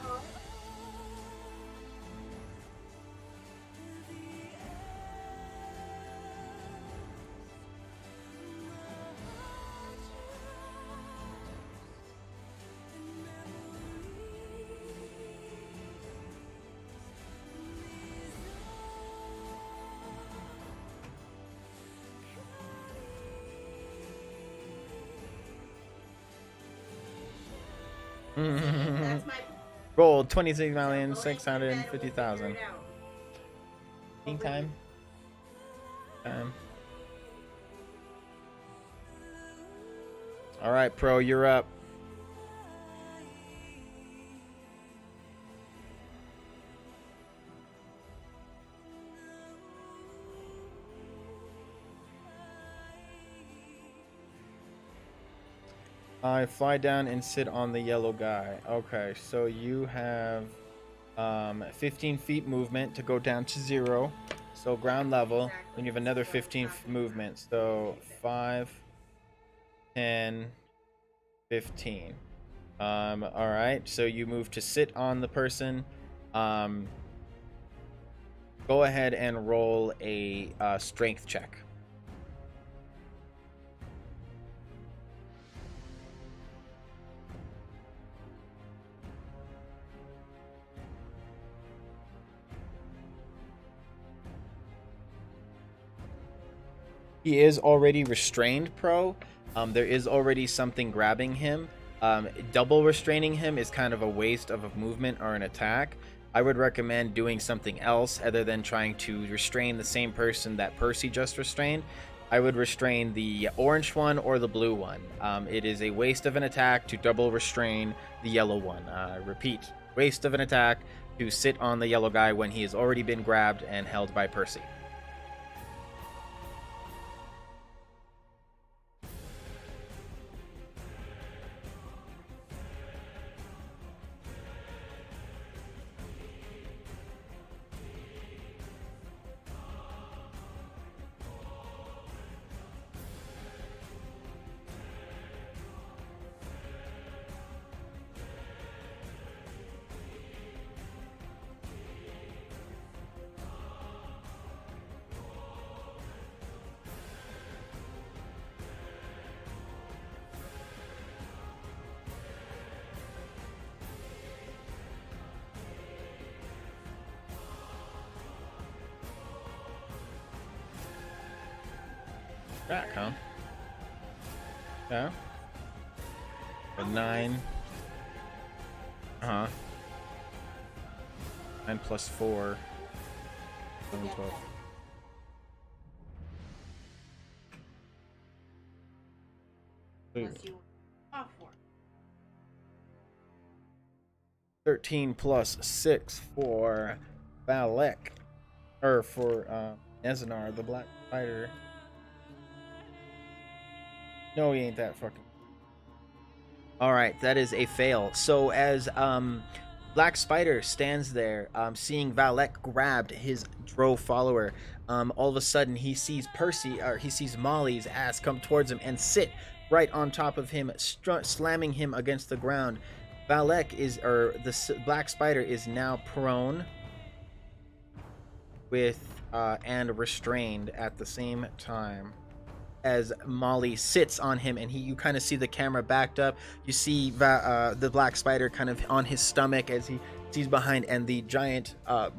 Rolled 26,650,000. Time. All right, Pro, you're up. I fly down and sit on the yellow guy. Okay, so you have 15 feet movement to go down to 0. So ground level. Then you have another 15 movement. So 5, 10, 15. Alright, so you move to sit on the person. Go ahead and roll a strength check. He is already restrained, Pro. There is already something grabbing him. Double restraining him is kind of a waste of a movement or an attack. I would recommend doing something else other than trying to restrain the same person that Percy just restrained. I would restrain the orange one or the blue one. It is a waste of an attack to double restrain the yellow one. Repeat, waste of an attack to sit on the yellow guy when he has already been grabbed and held by Percy. Back, huh? Yeah. A 9. Uh-huh. 9 plus 4. 11, 12. Unless you off for 13 plus 6 for Valek. Or for Nezanar, the Black Spider. No, he ain't that fucking. Alright, that is a fail. So as Black Spider stands there, seeing Valek grabbed his Drow follower, all of a sudden he sees he sees Molly's ass come towards him and sit right on top of him, slamming him against the ground. Valek the Black Spider is now prone with and restrained at the same time as Molly sits on him, and you kind of see the camera backed up. You see the Black Spider kind of on his stomach as he sees behind, and the giant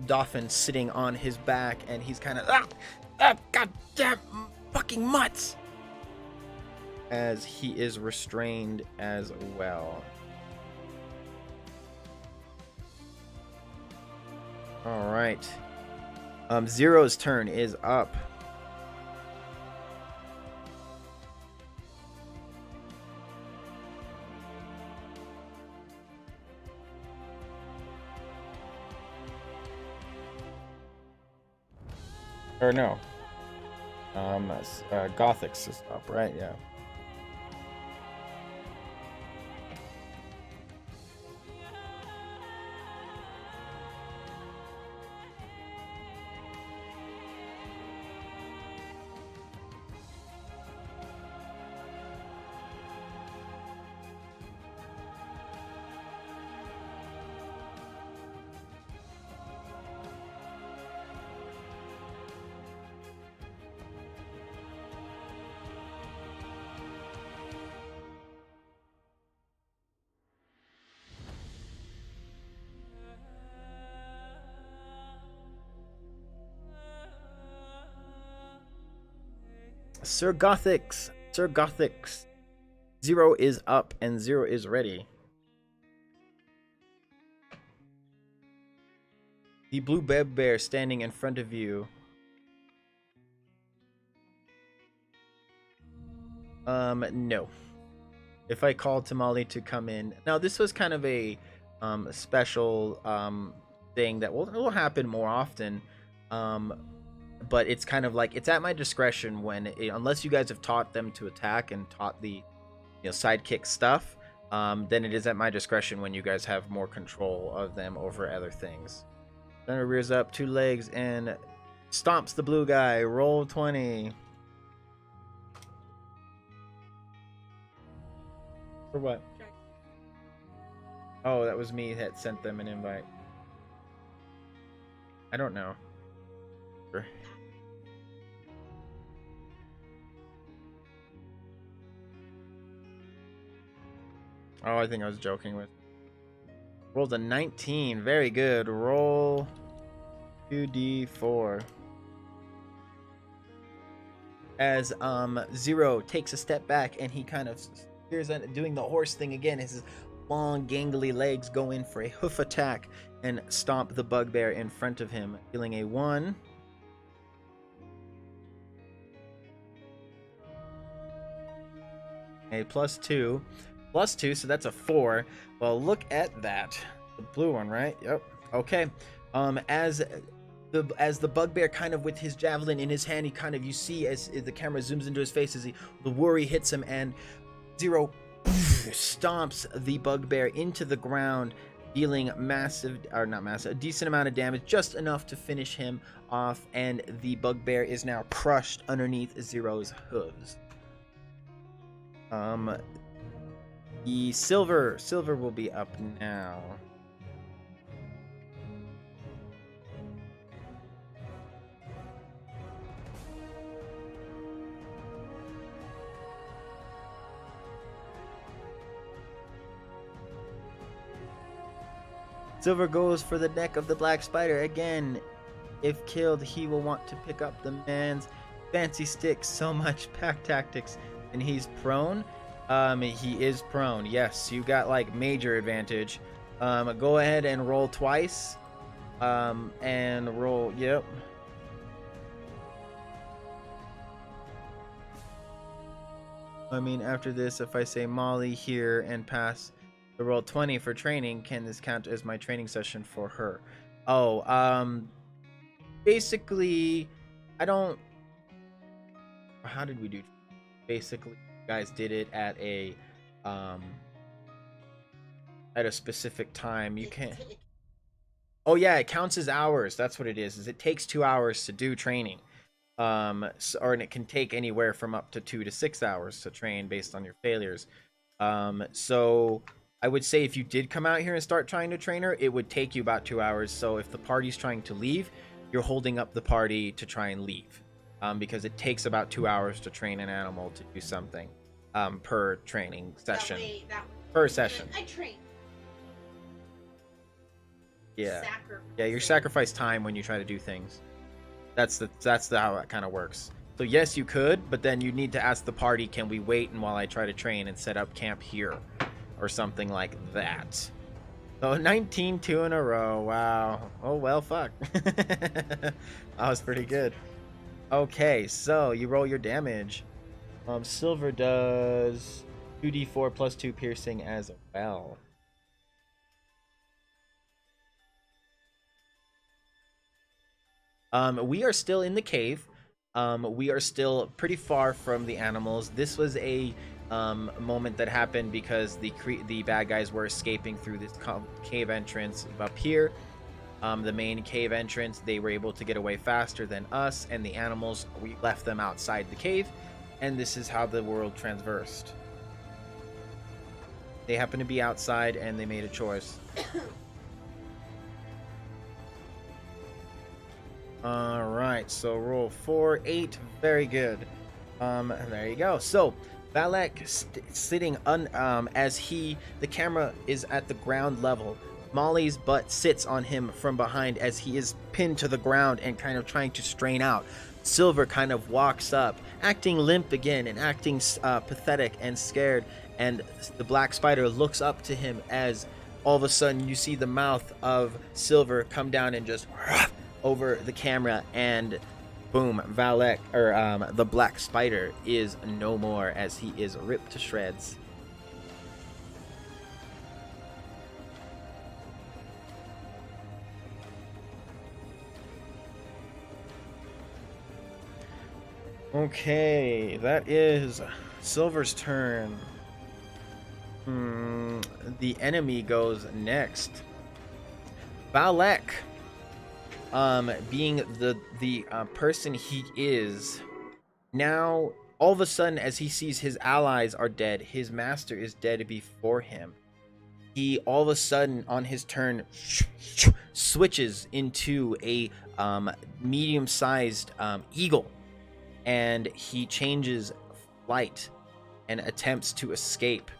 dolphin sitting on his back, and he's kind of goddamn fucking mutts as he is restrained as well. All right. Zero's turn is up. Or no. Gothic's is up, right? Yeah. Sir Gothix. Zero is up and Zero is ready. The blue bear standing in front of you. No. If I called Tamale to come in. Now, this was kind of a special thing that will happen more often. But it's kind of like, it's at my discretion unless you guys have taught them to attack and taught the sidekick stuff, then it is at my discretion when you guys have more control of them over other things. Then it rears up 2 legs and stomps the blue guy. Roll 20. For what? Oh, that was me that sent them an invite. I don't know. Oh, I think I was joking with. Rolled a 19. Very good. Roll 2d4. As Zero takes a step back and he kind of appears doing the horse thing again. His long, gangly legs go in for a hoof attack and stomp the bugbear in front of him, dealing a 1. A +2. +2, so that's a 4. Well, look at that. The blue one, right? Yep. Okay. As the bugbear kind of with his javelin in his hand, he kind of, you see as the camera zooms into his face as the worry hits him, and Zero stomps the bugbear into the ground, dealing a decent amount of damage, just enough to finish him off, and the bugbear is now crushed underneath Zero's hooves. The silver will be up now. Silver goes for the neck of the Black Spider again. If killed, he will want to pick up the man's fancy sticks, so much pack tactics. And he's prone. He is prone. Yes, you got like major advantage. Go ahead and roll twice. And roll, yep. I mean, after this, if I say Molly here and pass the roll 20 for training, can this count as my training session for her? Oh, basically, I don't. How did we do? Basically, you guys did it at a specific time. You can't. Oh yeah, it counts as hours. That's what it is it takes 2 hours to do training. And it can take anywhere from up to 2 to 6 hours to train based on your failures. So I would say if you did come out here and start trying to train her, it would take you about 2 hours. So if the party's trying to leave, you're holding up the party to try and leave, because it takes about 2 hours to train an animal to do something, per training session. Per session. I train. Yeah. Yeah, you sacrifice time when you try to do things. That's how it kind of works. So yes, you could, but then you need to ask the party, can we wait and while I try to train and set up camp here or something like that. So 19 2 in a row. Wow. Oh well, fuck. That was pretty good. Okay, so you roll your damage. Silver does 2d4 plus 2 piercing as well. We are still in the cave. We are still pretty far from the animals. This was a moment that happened because the bad guys were escaping through this cave entrance up here. The main cave entrance, they were able to get away faster than us, and the animals, we left them outside the cave, and this is how the world transversed. They happened to be outside, and they made a choice. All right, so roll 4, 8, very good. There you go. So Valek sitting as the camera is at the ground level. Molly's butt sits on him from behind as he is pinned to the ground and kind of trying to strain out. Silver kind of walks up, acting limp again and acting pathetic and scared. And the black spider looks up to him as all of a sudden you see the mouth of Silver come down and just over the camera, and boom, Valek, or the black spider is no more as he is ripped to shreds. Okay, that is Silver's turn. The enemy goes next. Valek, being the person he is, now all of a sudden as he sees his allies are dead, his master is dead before him, he all of a sudden on his turn switches into a medium-sized eagle, and he changes flight and attempts to escape.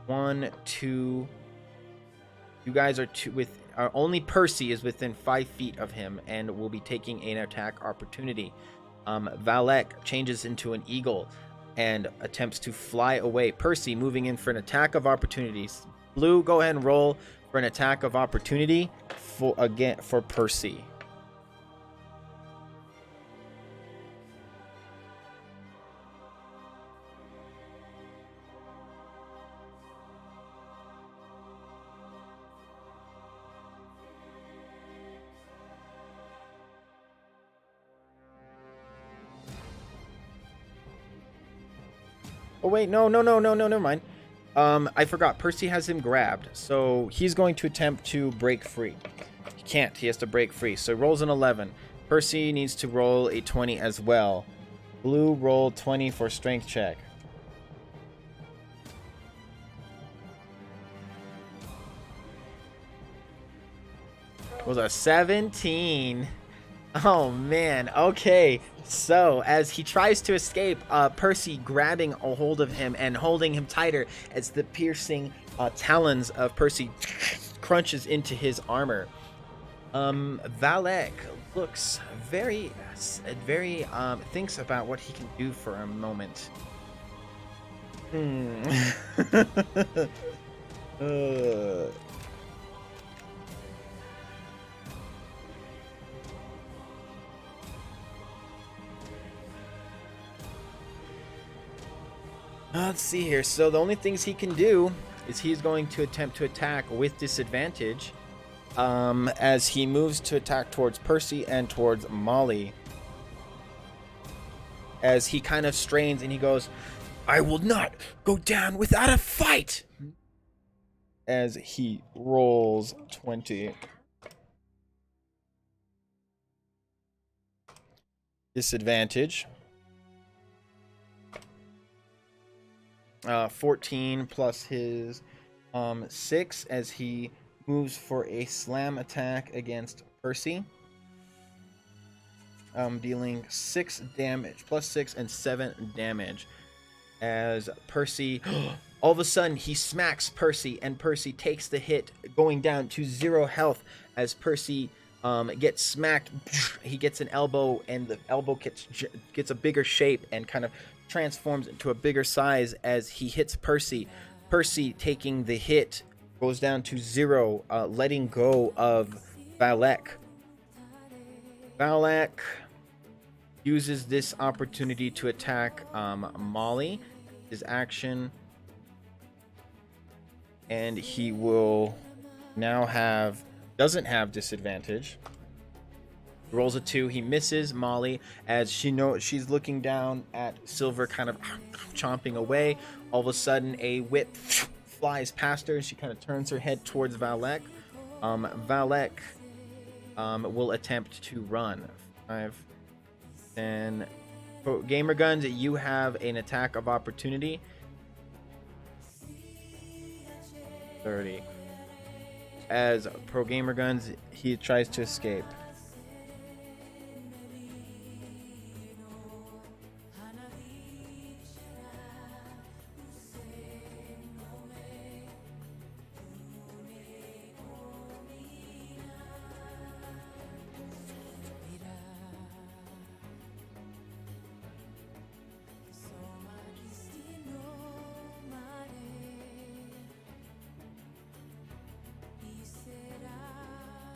1, 2, you guys are only Percy is within 5 feet of him and will be taking an attack opportunity. Valek changes into an eagle and attempts to fly away. Percy moving in for an attack of opportunities. Blue, go ahead and roll for an attack of opportunity for Percy. Oh wait, no, never mind. I forgot. Percy has him grabbed, so he's going to attempt to break free. He can't. He has to break free. So he rolls an 11. Percy needs to roll a 20 as well. Blue, roll 20 for strength check. Was a 17. Oh man, okay. So as he tries to escape, Percy grabbing a hold of him and holding him tighter as the piercing talons of Percy crunches into his armor. Valek, looks very, thinks about what he can do for a moment. uh, let's see here. So the only things he can do is he's going to attempt to attack with disadvantage as he moves to attack towards Percy and towards Molly. As he kind of strains and he goes, "I will not go down without a fight!" As he rolls 20. Disadvantage. 14 plus his 6 as he moves for a slam attack against Percy. Dealing 6 damage, plus 6 and 7 damage. As Percy, all of a sudden, he smacks Percy, and Percy takes the hit, going down to 0 health. As Percy gets smacked, he gets an elbow, and the elbow gets a bigger shape and kind of transforms into a bigger size as he hits Percy. Percy, taking the hit, goes down to 0, letting go of Valek. Valek uses this opportunity to attack Molly, his action, and he will now doesn't have disadvantage. He rolls a 2. He misses Molly as she's looking down at Silver, kind of chomping away. All of a sudden, a whip flies past her, and she kind of turns her head towards Valek. Valek will attempt to run. 5, 10. Gamer Guns, you have an attack of opportunity. 30. As Pro Gamer Guns, he tries to escape.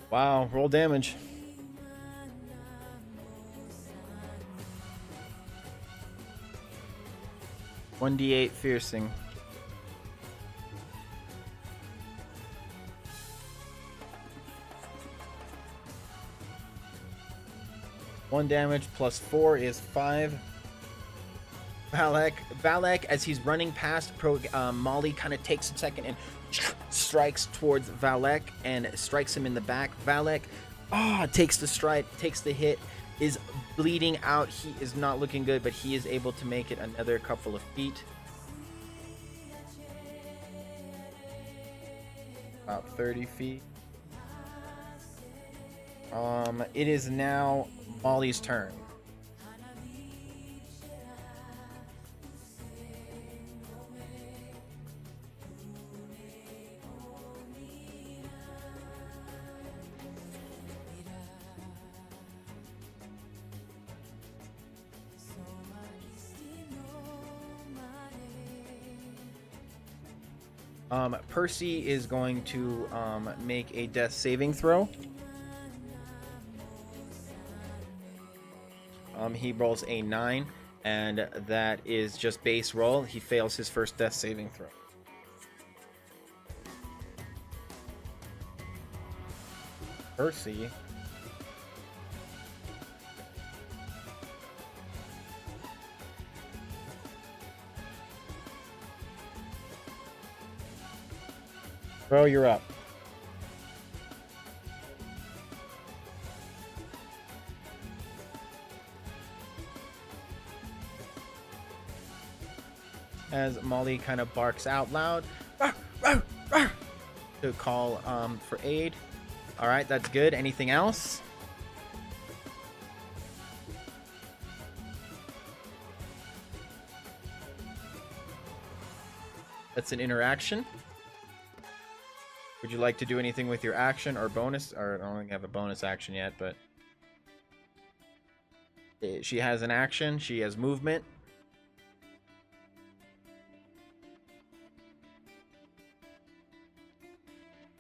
Wow, roll damage. $1d8 piercing. One damage plus 4 is 5. Valek, as he's running past Molly, kind of takes a second and strikes towards Valek and strikes him in the back. Valek takes the strike, takes the hit, is bleeding out. He is not looking good, but he is able to make it another couple of feet. About 30 feet. It is now Molly's turn. Percy is going to make a death saving throw. He rolls a 9, and that is just base roll. He fails his first death saving throw. Percy Bro, you're up. As Molly kind of barks out loud to call for aid. All right, that's good. Anything else? That's an interaction. Would you like to do anything with your action or bonus? Or I don't think I have a bonus action yet, but She has an action. She has movement.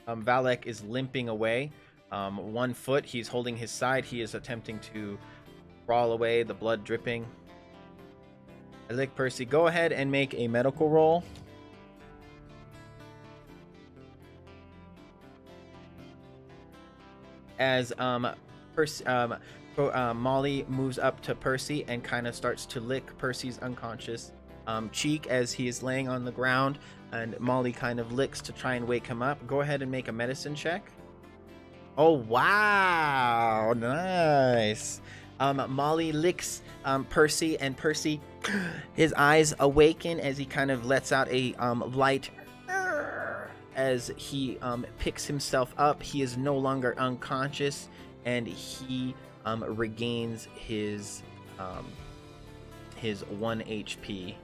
Valek is limping away. 1 foot. He's holding his side. He is attempting to crawl away, the blood dripping. Lick Percy, go ahead and make a medical roll. As Molly moves up to Percy and kind of starts to lick Percy's unconscious cheek as he is laying on the ground, and Molly kind of licks to try and wake him up. Go ahead and make a medicine check. Oh, wow. Nice. Molly licks Percy, and Percy, his eyes awaken as he kind of lets out a light as he picks himself up. He is no longer unconscious, and he regains his 1 HP.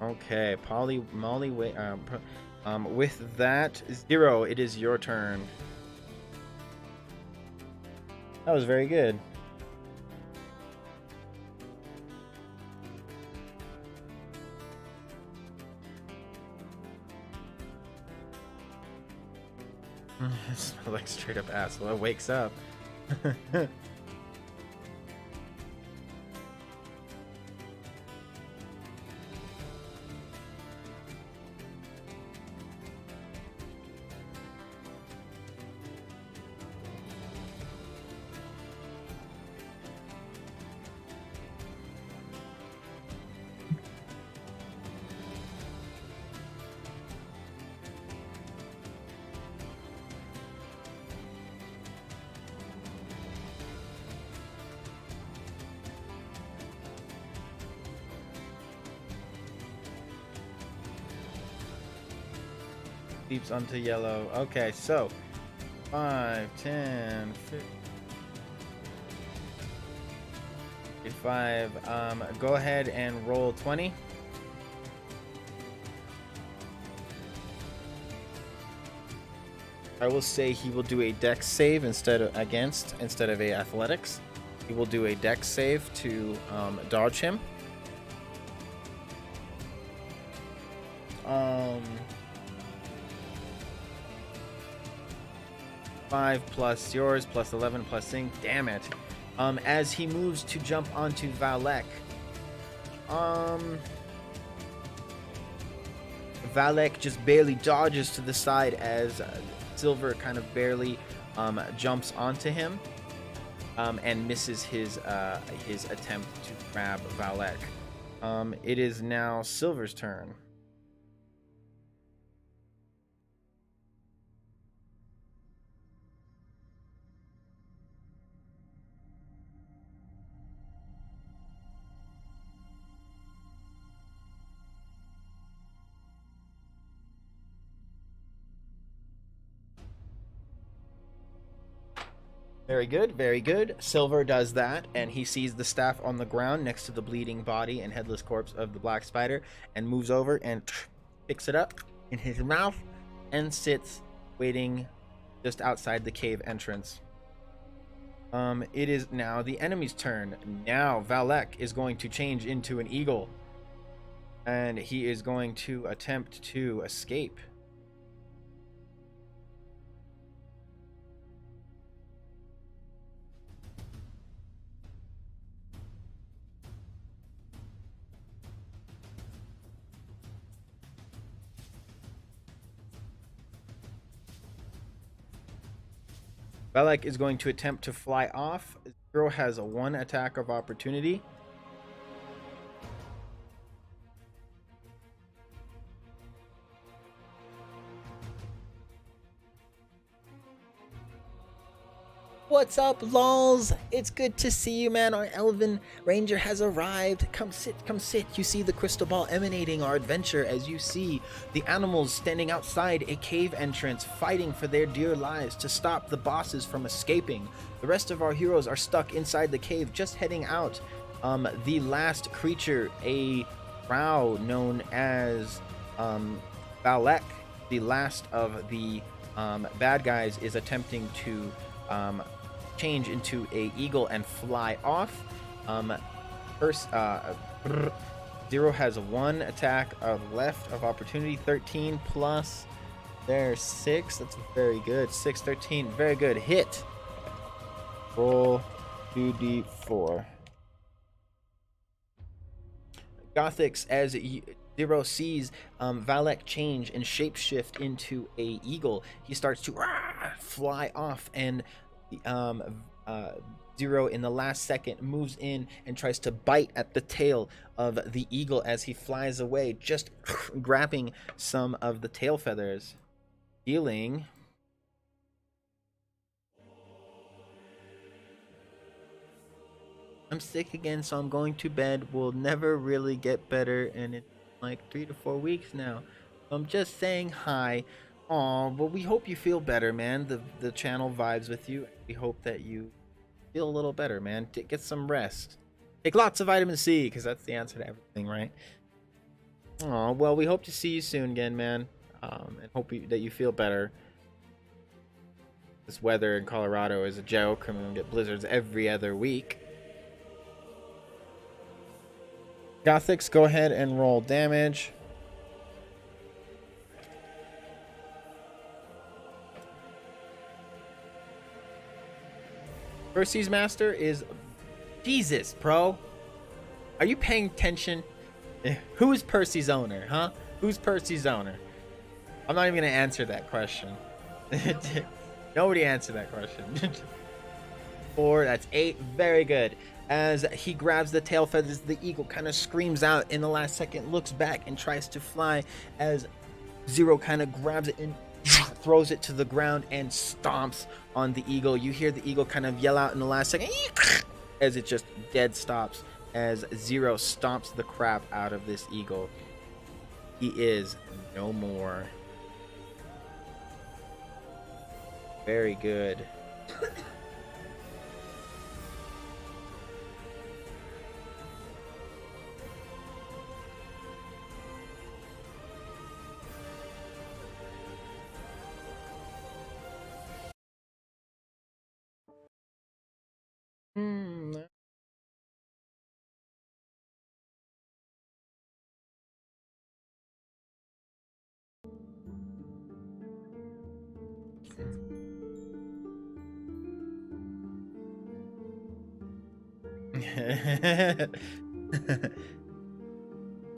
Okay, Molly, with that, Zero, it is your turn. That was very good. It smells like straight up ass. Well, it wakes up. Leaps onto yellow. Okay, so 5, 10, 55. Go ahead and roll 20. I will say he will do a dex save instead of a athletics. He will do a dex save to dodge him. 5 plus yours plus 11 plus sync. Damn it. As he moves to jump onto Valek. Valek just barely dodges to the side as Silver kind of barely jumps onto him and misses his attempt to grab Valek. It is now Silver's turn. Very good, very good. Silver does that, and he sees the staff on the ground next to the bleeding body and headless corpse of the black spider, and moves over and picks it up in his mouth and sits waiting just outside the cave entrance. It is now the enemy's turn. Now Valek is going to change into an eagle, and he is going to attempt to escape. Valek is going to attempt to fly off. Zero has a 1 attack of opportunity. What's up, lols? It's good to see you, man. Our Elven Ranger has arrived. Come sit, come sit. You see the crystal ball emanating our adventure as you see the animals standing outside a cave entrance, fighting for their dear lives to stop the bosses from escaping. The rest of our heroes are stuck inside the cave, just heading out. The last creature, a drow known as Valek, the last of the bad guys is attempting to change into a eagle and fly off. First, Zero has one attack left of opportunity. 13 plus there's 6. That's very good. 6, 13. Very good. Hit. Roll 2d4. Gothics, as Zero sees Valek change and shapeshift into a eagle, he starts to fly off, and Zero in the last second moves in and tries to bite at the tail of the eagle as he flies away, just grabbing some of the tail feathers, dealing I'm sick again, so I'm going to bed. Will never really get better, and it's like 3 to 4 weeks now. I'm just saying hi. Aw, well, we hope you feel better, man. The channel vibes with you. We hope that you feel a little better, man. Get some rest. Take lots of vitamin C, because that's the answer to everything, right? Aw, well, we hope to see you soon again, man. And hope that you feel better. This weather in Colorado is a joke. I mean, we get blizzards every other week. Gothics, go ahead and roll damage. Percy's master is... Jesus, bro. Are you paying attention? Who's Percy's owner, huh? Who's Percy's owner? I'm not even going to answer that question. Nobody answer that question. 4, that's 8. Very good. As he grabs the tail feathers, the eagle kind of screams out in the last second, looks back and tries to fly, as Zero kind of grabs it and throws it to the ground and stomps on the eagle. You hear the eagle kind of yell out in the last second as it just dead stops, as Zero stomps the crap out of this eagle. He is no more. Very good.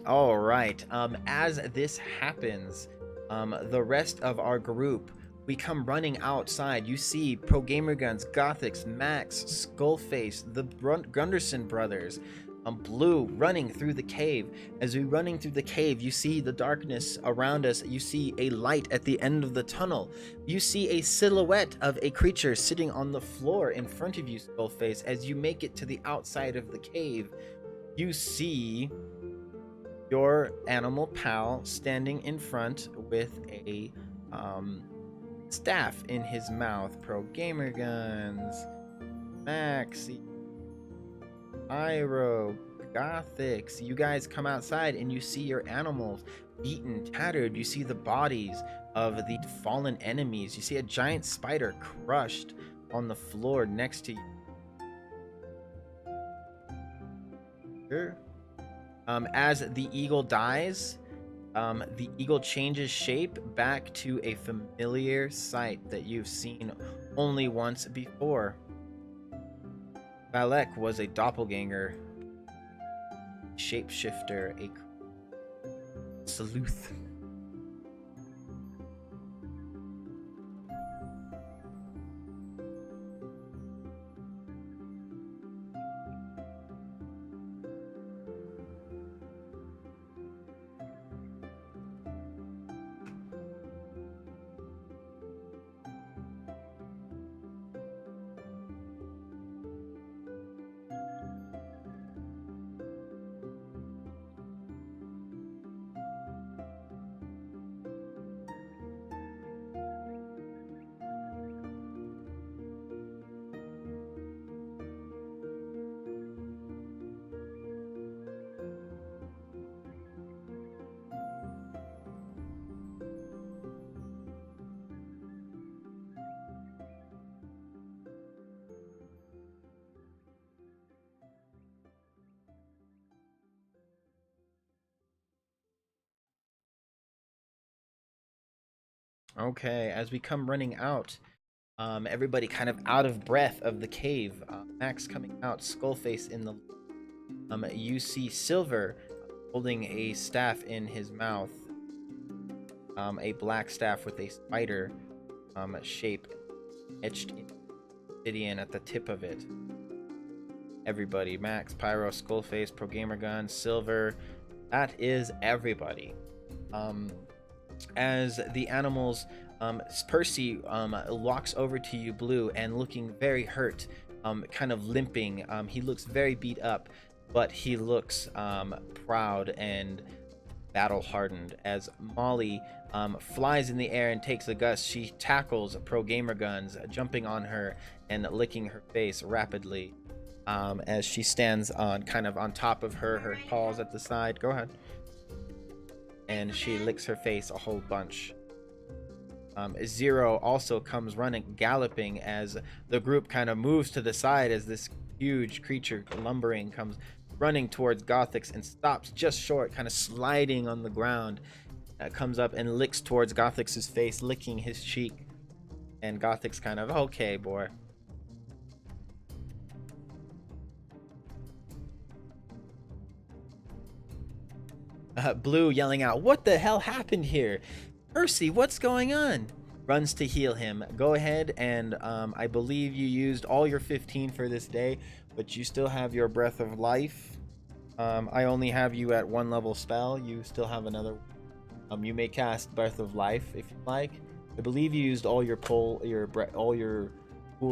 All right. As this happens, the rest of our group, we come running outside. You see Pro Gamer Guns, Gothics, Max, Skullface, the Gunderson brothers, Blue running through the cave. As we running through the cave, you see the darkness around us. You see a light at the end of the tunnel. You see a silhouette of a creature sitting on the floor in front of you, Skullface. As you make it to the outside of the cave, you see your animal pal standing in front with a staff in his mouth. Pro Gamer Guns, Maxi, Pyro, Gothics. You guys come outside and you see your animals beaten, tattered. You see the bodies of the fallen enemies. You see a giant spider crushed on the floor next to you. Sure. As the eagle dies, the eagle changes shape back to a familiar sight that you've seen only once before. Valek was a doppelganger, shapeshifter, a sleuth. Okay, as we come running out, everybody kind of out of breath of the cave. Max coming out, Skullface in the. You see Silver holding a staff in his mouth. A black staff with a spider shape etched in obsidian at the tip of it. Everybody, Max, Pyro, Skullface, Pro Gamer Gun, Silver. That is everybody. As the animals, Percy walks over to you, Blue, and looking very hurt, kind of limping. He looks very beat up, but he looks proud and battle hardened. As Molly flies in the air and takes a gust, she tackles Pro Gamer Guns, jumping on her and licking her face rapidly. As she stands on kind of on top of her paws at the side. Go ahead. And she licks her face a whole bunch. Zero also comes running, galloping, as the group kind of moves to the side as this huge creature lumbering comes running towards Gothix and stops just short, kind of sliding on the ground. Comes up and licks towards Gothix's face, licking his cheek. And Gothix kind of, okay, boy. Blue yelling out, what the hell happened here? Percy, what's going on? Runs to heal him. Go ahead and I believe you used all your 15 for this day, but you still have your Breath of Life. I only have you at 1 level spell. You still have another. You may cast Breath of Life if you like. I believe you used all your pool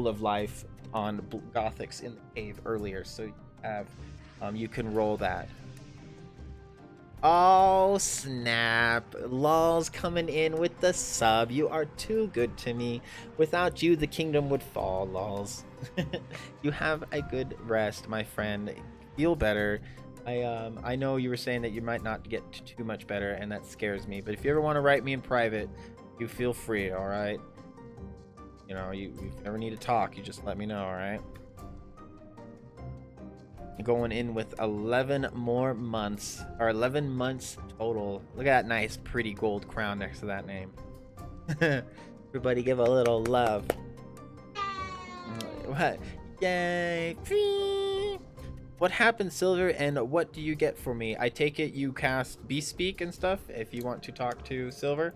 of life on Gothix in the cave earlier, so you have you can roll that. Oh snap, Lol's coming in with the sub. You are too good to me. Without you the kingdom would fall, Lols. You have a good rest, my friend. Feel better. I know you were saying that you might not get too much better, and that scares me, but if you ever want to write me in private, you feel free. All right, you know, you ever need to talk, you just let me know. All right. Going in with 11 more months, or 11 months total. Look at that nice pretty gold crown next to that name. Everybody give a little love. What? Yay. What happened, Silver, and what do you get for me? I take it you cast Bespeak and stuff if you want to talk to Silver.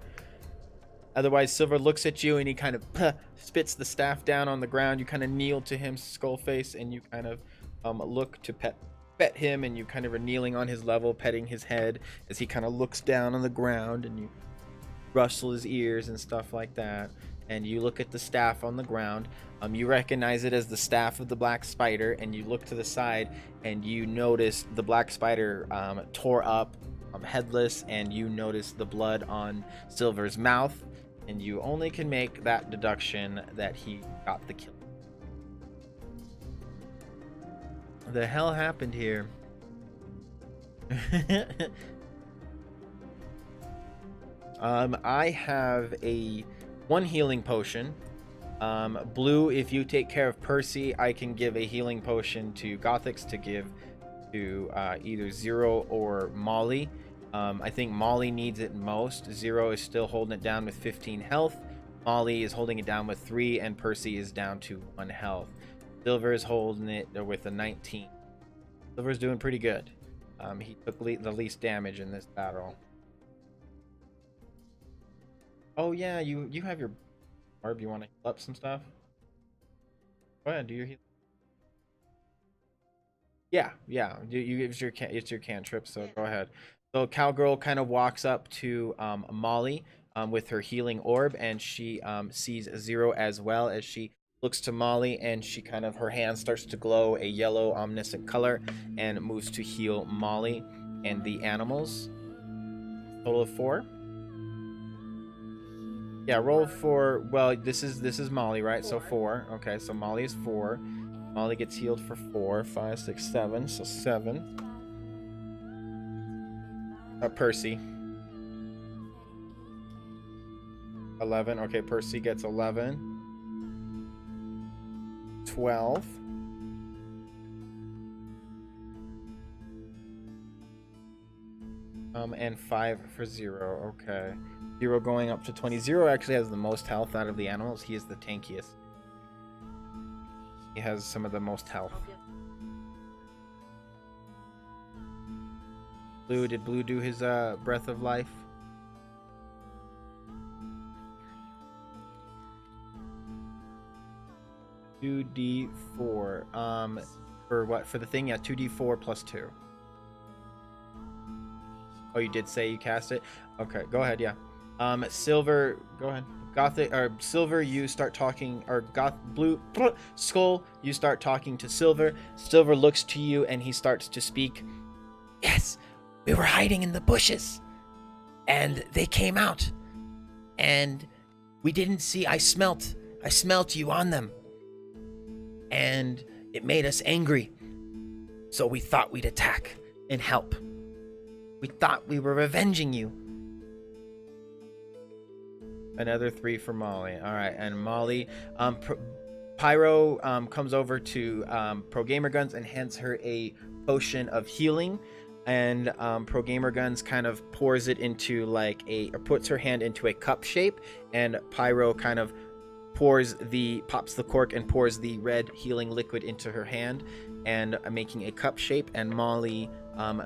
Otherwise, Silver looks at you and he kind of spits the staff down on the ground. You kind of kneel to him, Skullface, and you kind of look to pet him, and you kind of are kneeling on his level, petting his head as he kind of looks down on the ground, and you rustle his ears and stuff like that. And you look at the staff on the ground. You recognize it as the staff of the black spider, and you look to the side and you notice the black spider tore up, headless, and you notice the blood on Silver's mouth, and you only can make that deduction that he got the kill. The hell happened here? I have one healing potion. Blue, if you take care of Percy, I can give a healing potion to Gothix to give to either Zero or Molly. I think Molly needs it most. Zero is still holding it down with 15 health. Molly is holding it down with 3, and Percy is down to 1 health. Silver is holding it with a 19. Silver's doing pretty good. He took the least damage in this battle. Oh yeah, you have your orb. You want to heal up some stuff? Go ahead, do your heal. Yeah. It's your cantrip, so go ahead. So Cowgirl kind of walks up to Molly with her healing orb, and she sees Zero as well, as she looks to Molly, and she kind of, her hand starts to glow a yellow omniscient color and moves to heal Molly and the animals. Total of 4. Yeah, roll for, well, this is Molly, right? 4. So 4. Okay, so Molly is 4. Molly gets healed for 4, 5, 6, 7. So 7. Percy. 11. Okay, Percy gets 11. 12. And 5 for Zero. Okay. Zero going up to 20. Zero actually has the most health out of the animals. He is the tankiest. He has some of the most health. Blue, did Blue do his breath of life? $2d4. For what? For the thing? Yeah, 2d4 plus 2. Oh, you did say you cast it? Okay, go ahead, yeah. Silver, go ahead. Gothic or Silver, you start talking, or Blue Skull, you start talking to Silver. Silver looks to you and he starts to speak. Yes, we were hiding in the bushes and they came out and we didn't see. I smelt you on them and it made us angry. So we thought we'd attack and help. We thought we were revenging you. Another 3 for Molly. All right, and Molly, Pyro comes over to Pro Gamer Guns and hands her a potion of healing, and Pro Gamer Guns kind of pours it into like or puts her hand into a cup shape, and Pyro kind of pops the cork and pours the red healing liquid into her hand, and making a cup shape. And Molly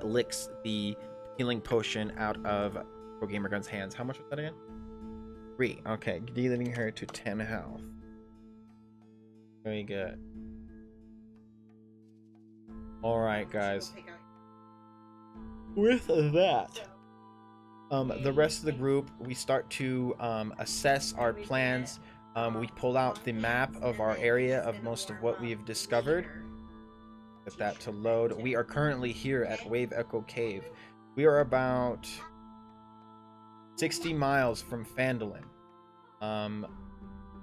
licks the healing potion out of Pro Gamer Gun's hands. How much was that again? 3. Okay, dealing her to 10 health. Very good. Alright, guys. With that, the rest of the group, we start to assess our plans. We pull out the map of our area of most of what we've discovered. Get that to load. We are currently here at Wave Echo Cave. We are about 60 miles from Phandalin.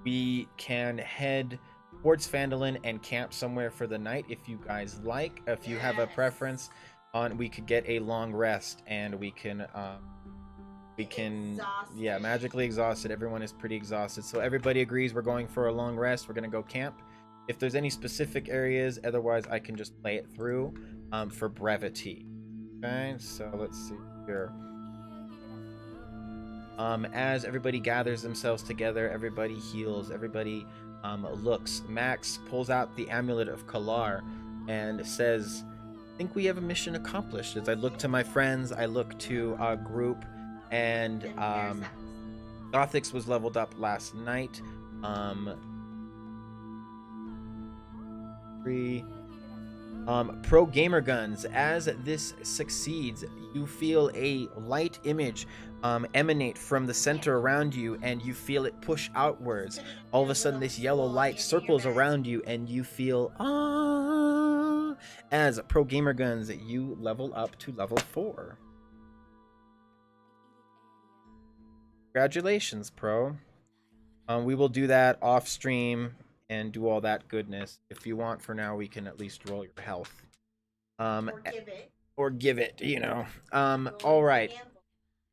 We can head towards Phandalin and camp somewhere for the night if you guys like. If you have a preference on, we could get a long rest and we can yeah, magically exhausted. Everyone is pretty exhausted, so everybody agrees we're going for a long rest. We're gonna go camp. If there's any specific areas, otherwise I can just play it through for brevity. Okay, so let's see here. As everybody gathers themselves together, everybody heals, everybody looks. Max pulls out the amulet of Kalar and says, I think we have a mission accomplished. As I look to my friends, I look to our group, and Gothix was leveled up last night. 3. Pro Gamer Guns, as this succeeds, you feel a light image emanate from the center around you, and you feel it push outwards. All of a sudden, this yellow light circles around you, and you feel as Pro Gamer Guns, you level up to level 4. Congratulations, Pro. We will do that off stream and do all that goodness. If you want, for now, we can at least roll your health. Or give it, you know. All right.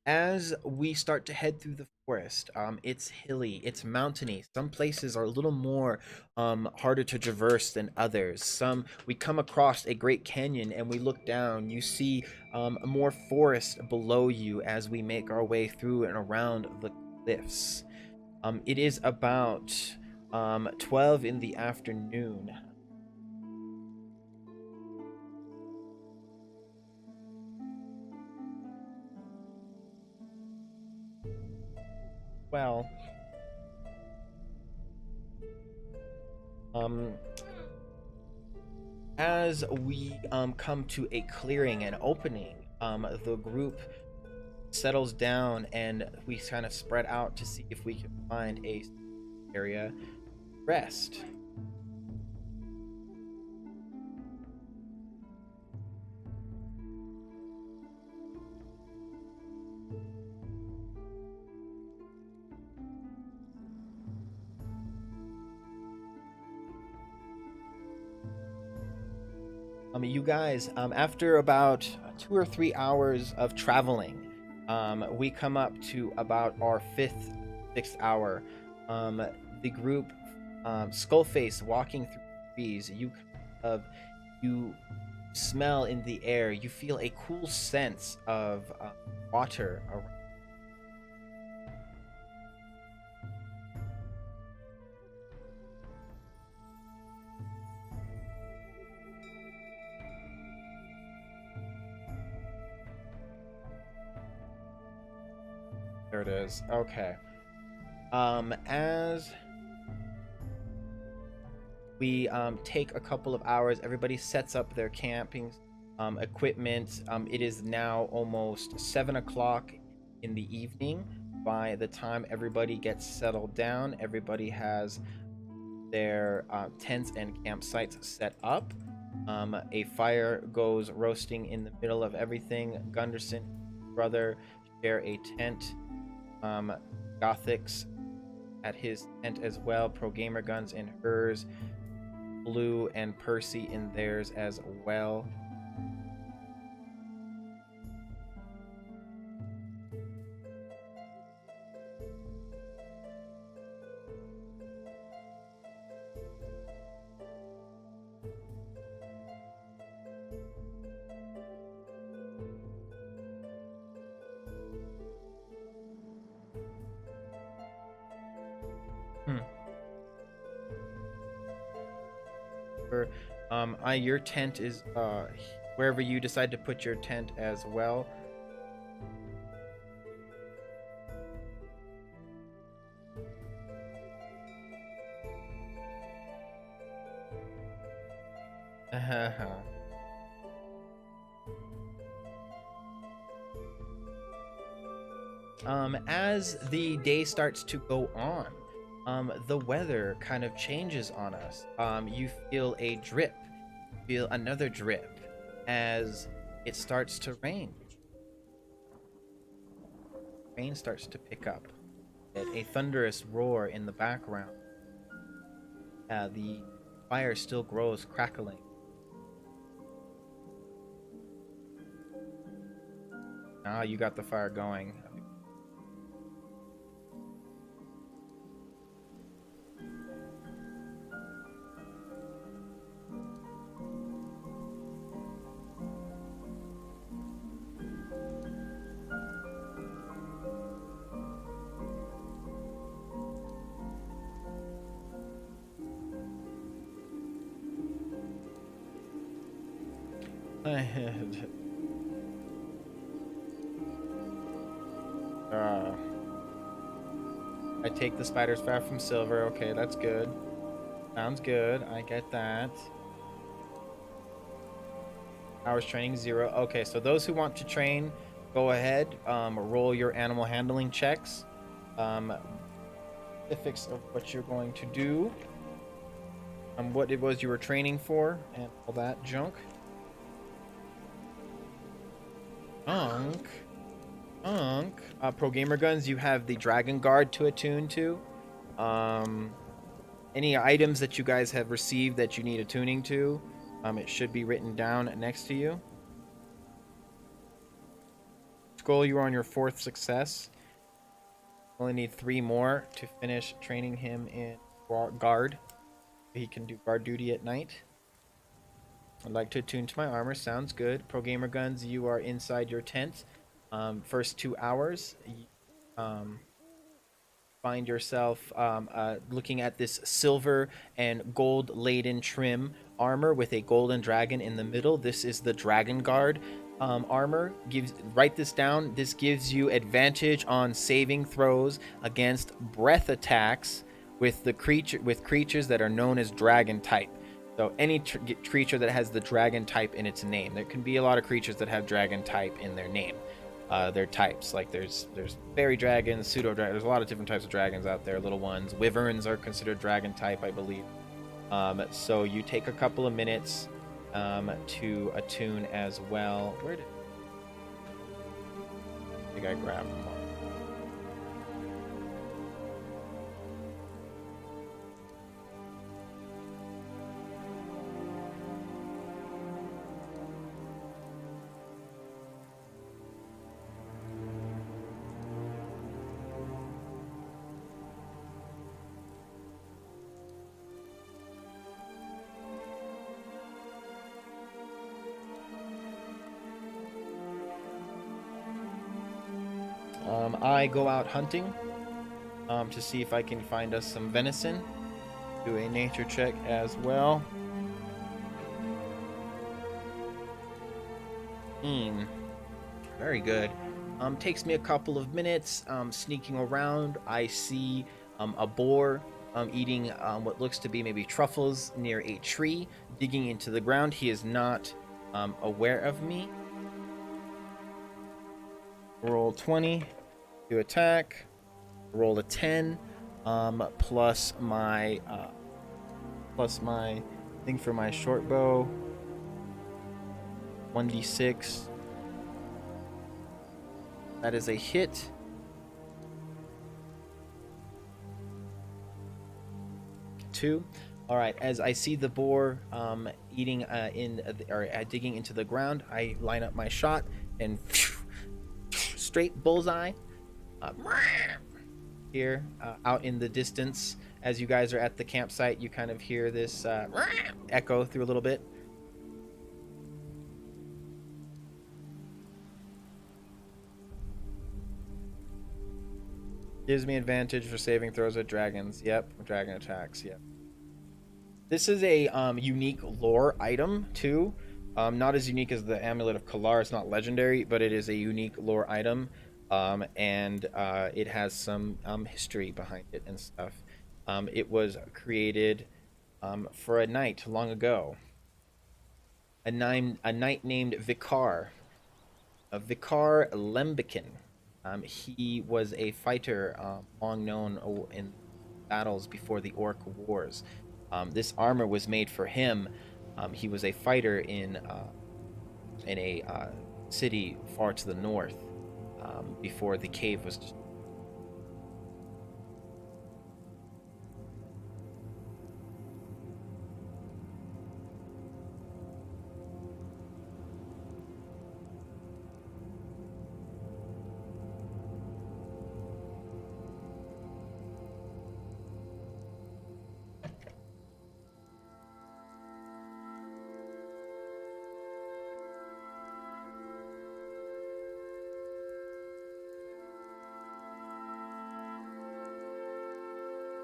As we start to head through the forest, it's hilly, it's mountainy. Some places are a little more harder to traverse than others. We come across a great canyon and we look down. You see more forest below you as we make our way through and around the cliffs. It is about 12 in the afternoon. Well, as we come to a clearing, an opening, the group settles down and we kind of spread out to see if we can find a area rest. You guys, after about 2 or 3 hours of traveling, we come up to about our 6th hour. The group, Skullface walking through the trees, you smell in the air. You feel a cool sense of water around. There it is. Okay. As we take a couple of hours, everybody sets up their camping equipment. It is now almost 7 o'clock in the evening. By the time everybody gets settled down, everybody has their tents and campsites set up. A fire goes roasting in the middle of everything. Gunderson, brother, share a tent. Gothix at his tent as well. Pro Gamer Guns in hers. Blue and Percy in theirs as well. Your tent is wherever you decide to put your tent as well. As the day starts to go on, the weather kind of changes on us. You feel a drip, feel another drip as it starts to rain. Rain starts to pick up. A thunderous roar in the background. The fire still grows, crackling. Ah, you got the fire going. I take the spider's fat from silver. Okay, that's good. Sounds good. I get that. Hours training 0. Okay, so those who want to train, go ahead. Roll your animal handling checks. Specifics of what you're going to do. What it was you were training for, and all that junk. Pro Gamer Guns, you have the Dragon Guard to attune to. Any items that you guys have received that you need attuning to, it should be written down next to you. Skull, you are on your 4th success. Only need 3 more to finish training him in guard. He can do guard duty at night. I'd like to attune to my armor. Sounds good. Pro Gamer Guns, you are inside your tent. First 2 hours, find yourself looking at this silver and gold laden trim armor with a golden dragon in the middle. This is the Dragon Guard armor. Write this down. This gives you advantage on saving throws against breath attacks with creatures that are known as dragon type. So any creature that has the dragon type in its name. There can be a lot of creatures that have dragon type in their name. Their types, like there's fairy dragons, pseudo dragons. There's a lot of different types of dragons out there. Little ones, wyverns are considered dragon type, I believe. So you take a couple of minutes to attune as well. Where did I think I grabbed them all? I go out hunting to see if I can find us some venison. Do a nature check as well. Very good. Takes me a couple of minutes. Sneaking around, I see a boar eating what looks to be maybe truffles near a tree, digging into the ground. He is not aware of me. Roll 20 to attack. Roll a 10 plus my thing for my short bow. 1d6. That is a hit. Two. All right. As I see the boar eating digging into the ground, I line up my shot and straight bullseye. Here, out in the distance, as you guys are at the campsite, you kind of hear this echo through a little bit. Gives me advantage for saving throws with dragons. Yep, dragon attacks. Yep. This is a unique lore item too. Not as unique as the Amulet of Kalar. It's not legendary, but it is a unique lore item, and it has some history behind it and stuff. It was created for a knight long ago. A knight named Vicar Lembican. He was a fighter long known in battles before the Orc Wars. This armor was made for him. He was a fighter in a city far to the north before the cave was destroyed.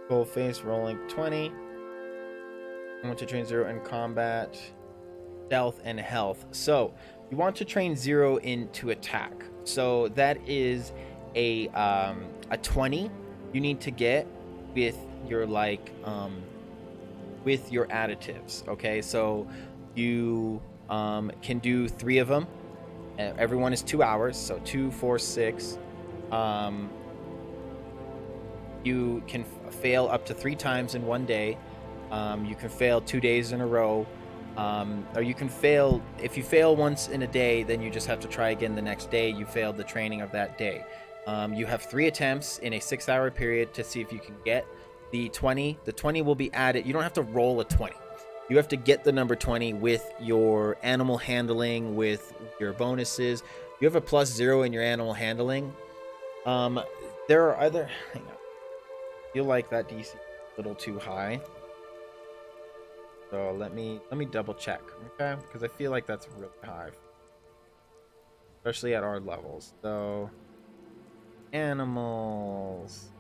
Full face rolling 20. I want to train 0 in combat, stealth, and health. So you want to train 0 into attack. So that is a 20 you need to get with your with your additives. Okay, so you can do 3 of them. Everyone is 2 hours, so 2, 4, 6. You can fail up to 3 times in one day. You can fail 2 days in a row. Or you can fail, if you fail once in a day, then you just have to try again the next day. You failed the training of that day. You have 3 attempts in a 6-hour period to see if you can get the 20. The 20 will be added. You don't have to roll a 20. You have to get the number 20 with your animal handling, with your bonuses. You have a +0 in your animal handling. There are other... Hang on. I feel like that DC is a little too high. So let me double check, okay? Because I feel like that's really high, especially at our levels. So animals.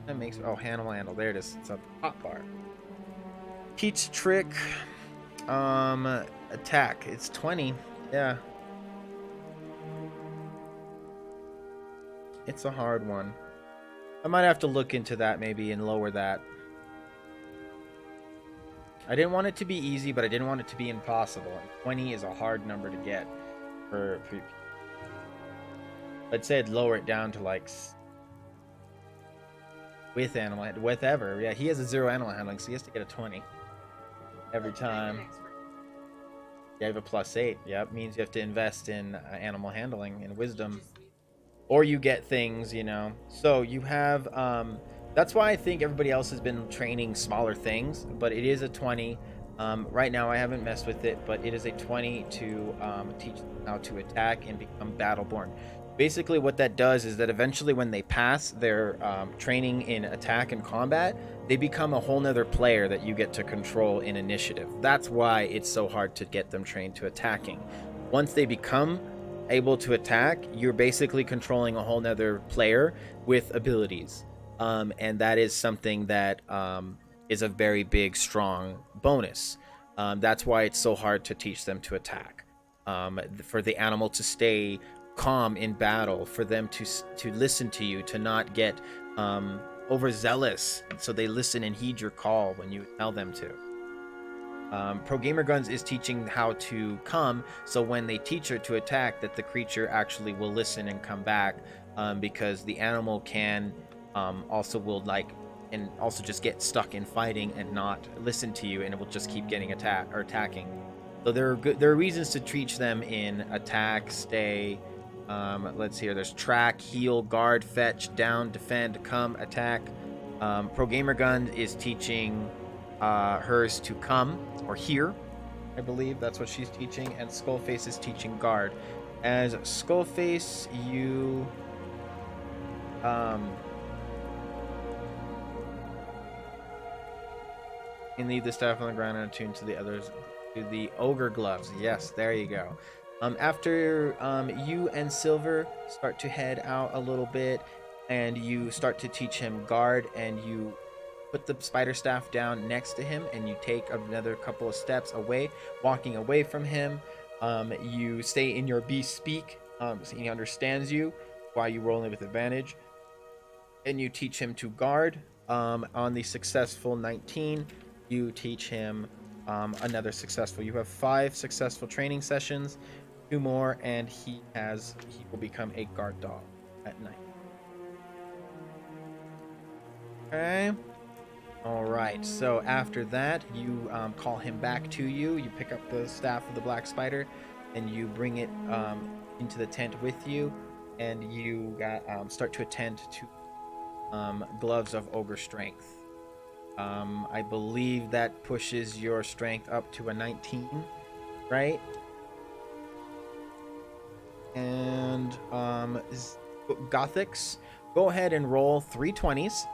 That makes animal handle. There it is. It's at the top bar. Pete's trick. Attack. It's 20. Yeah. It's a hard one. I might have to look into that maybe and lower that. I didn't want it to be easy, but I didn't want it to be impossible. And 20 is a hard number to get for I'd say I'd lower it down to like with whatever. Yeah, he has a 0 animal handling, so he has to get a 20 every time. You have a +8. Yep, means you have to invest in animal handling and wisdom, or you get things, you know. So you have that's why I think everybody else has been training smaller things, but it is a 20. Right now I haven't messed with it, but it is a 20 to teach them how to attack and become battleborn. Basically, what that does is that eventually, when they pass their training in attack and combat, they become a whole nother player that you get to control in initiative. That's why it's so hard to get them trained to attacking. Once they become able to attack, you're basically controlling a whole nother player with abilities. And that is something that is a very big, strong bonus. That's why it's so hard to teach them to attack. For the animal to stay calm in battle, for them to listen to you, to not get overzealous, so they listen and heed your call when you tell them to. Pro Gamer Guns is teaching how to come, so when they teach her to attack, that the creature actually will listen and come back, because the animal can also will like and also just get stuck in fighting and not listen to you, and it will just keep getting attacking. So there are reasons to teach them in attack, stay. Let's see here. There's track, heal, guard, fetch, down, defend, come, attack. Pro Gamer Gun is teaching hers to come or hear. I believe that's what she's teaching, and Skullface is teaching guard. As Skullface, you leave the staff on the ground and attune to the others, to the ogre gloves. Yes, there you go. After you and Silver start to head out a little bit, and you start to teach him guard, and you put the spider staff down next to him, and you take another couple of steps away, walking away from him. You stay in your beast speak, so he understands you while you roll in with advantage, and you teach him to guard. On the successful 19, you teach him another successful. You have 5 successful training sessions, 2 more, and he will become a guard dog at night. Okay. All right. So after that, you call him back to you. You pick up the staff of the black spider, and you bring it into the tent with you, and you start to attend to gloves of ogre strength. I believe that pushes your strength up to a 19, right? And Gothics, go ahead and roll 3 20s.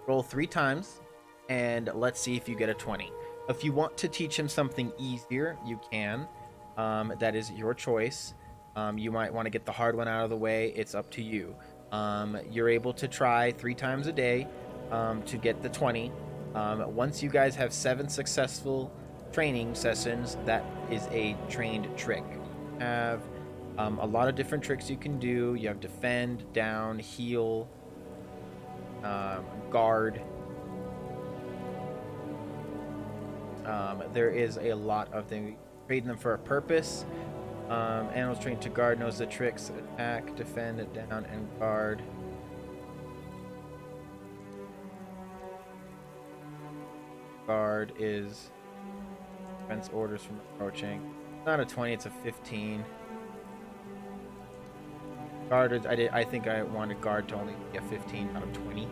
Roll 3 times, and let's see if you get a 20. If you want to teach him something easier, you can. That is your choice. You might want to get the hard one out of the way. It's up to you. You're able to try 3 times a day to get the 20. Once you guys have 7 successful training sessions, that is a trained trick. You have a lot of different tricks you can do. You have defend, down, heal, guard. There is a lot of them. Trade them for a purpose. Animals trained to guard knows the tricks: attack, defend, down, and guard. Guard is defense orders from approaching. It's not a 20, it's a 15. Guard, I think I wanted guard to only be a 15 out of 20.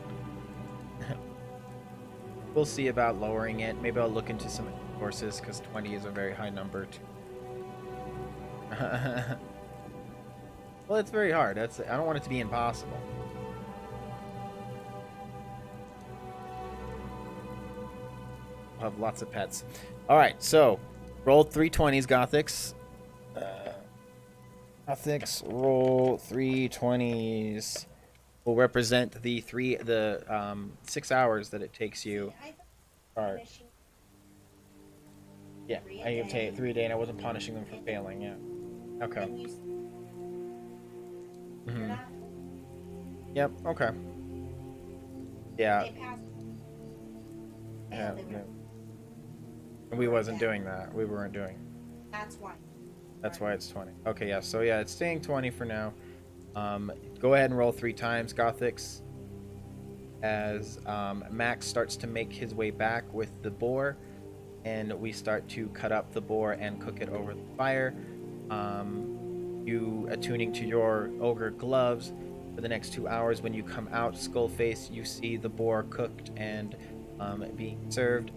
We'll see about lowering it. Maybe I'll look into some courses, because 20 is a very high number too. Well, it's very hard. I don't want it to be impossible. I'll have lots of pets. All right, so roll 3 20s, Gothics. Gothics, roll 3 20s. Will represent the 6 hours that it takes you. All right. Yeah, I can take 3 a day, and I wasn't punishing them for failing. Yeah. Okay. Mm-hmm. Yep. Okay. Yeah. Yeah. No. We wasn't doing that. We weren't doing. That's why. That's why it's 20. Okay. Yeah. So yeah, it's staying 20 for now. Go ahead and roll 3 times, Gothics. As Max starts to make his way back with the boar, and we start to cut up the boar and cook it over the fire. You attuning to your ogre gloves for the next 2 hours. When you come out, Skullface, you see the boar cooked and being served,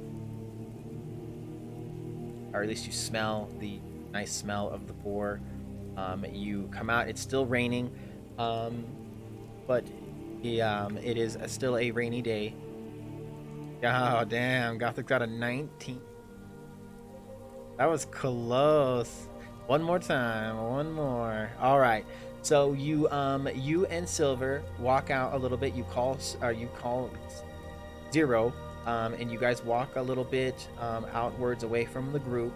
or at least you smell the nice smell of the boar. You come out. It's still raining, but it is still a rainy day. Oh damn! Gothic got a 19. That was close. One more time. One more. All right. So you and Silver walk out a little bit. You call Zero, and you guys walk a little bit outwards away from the group,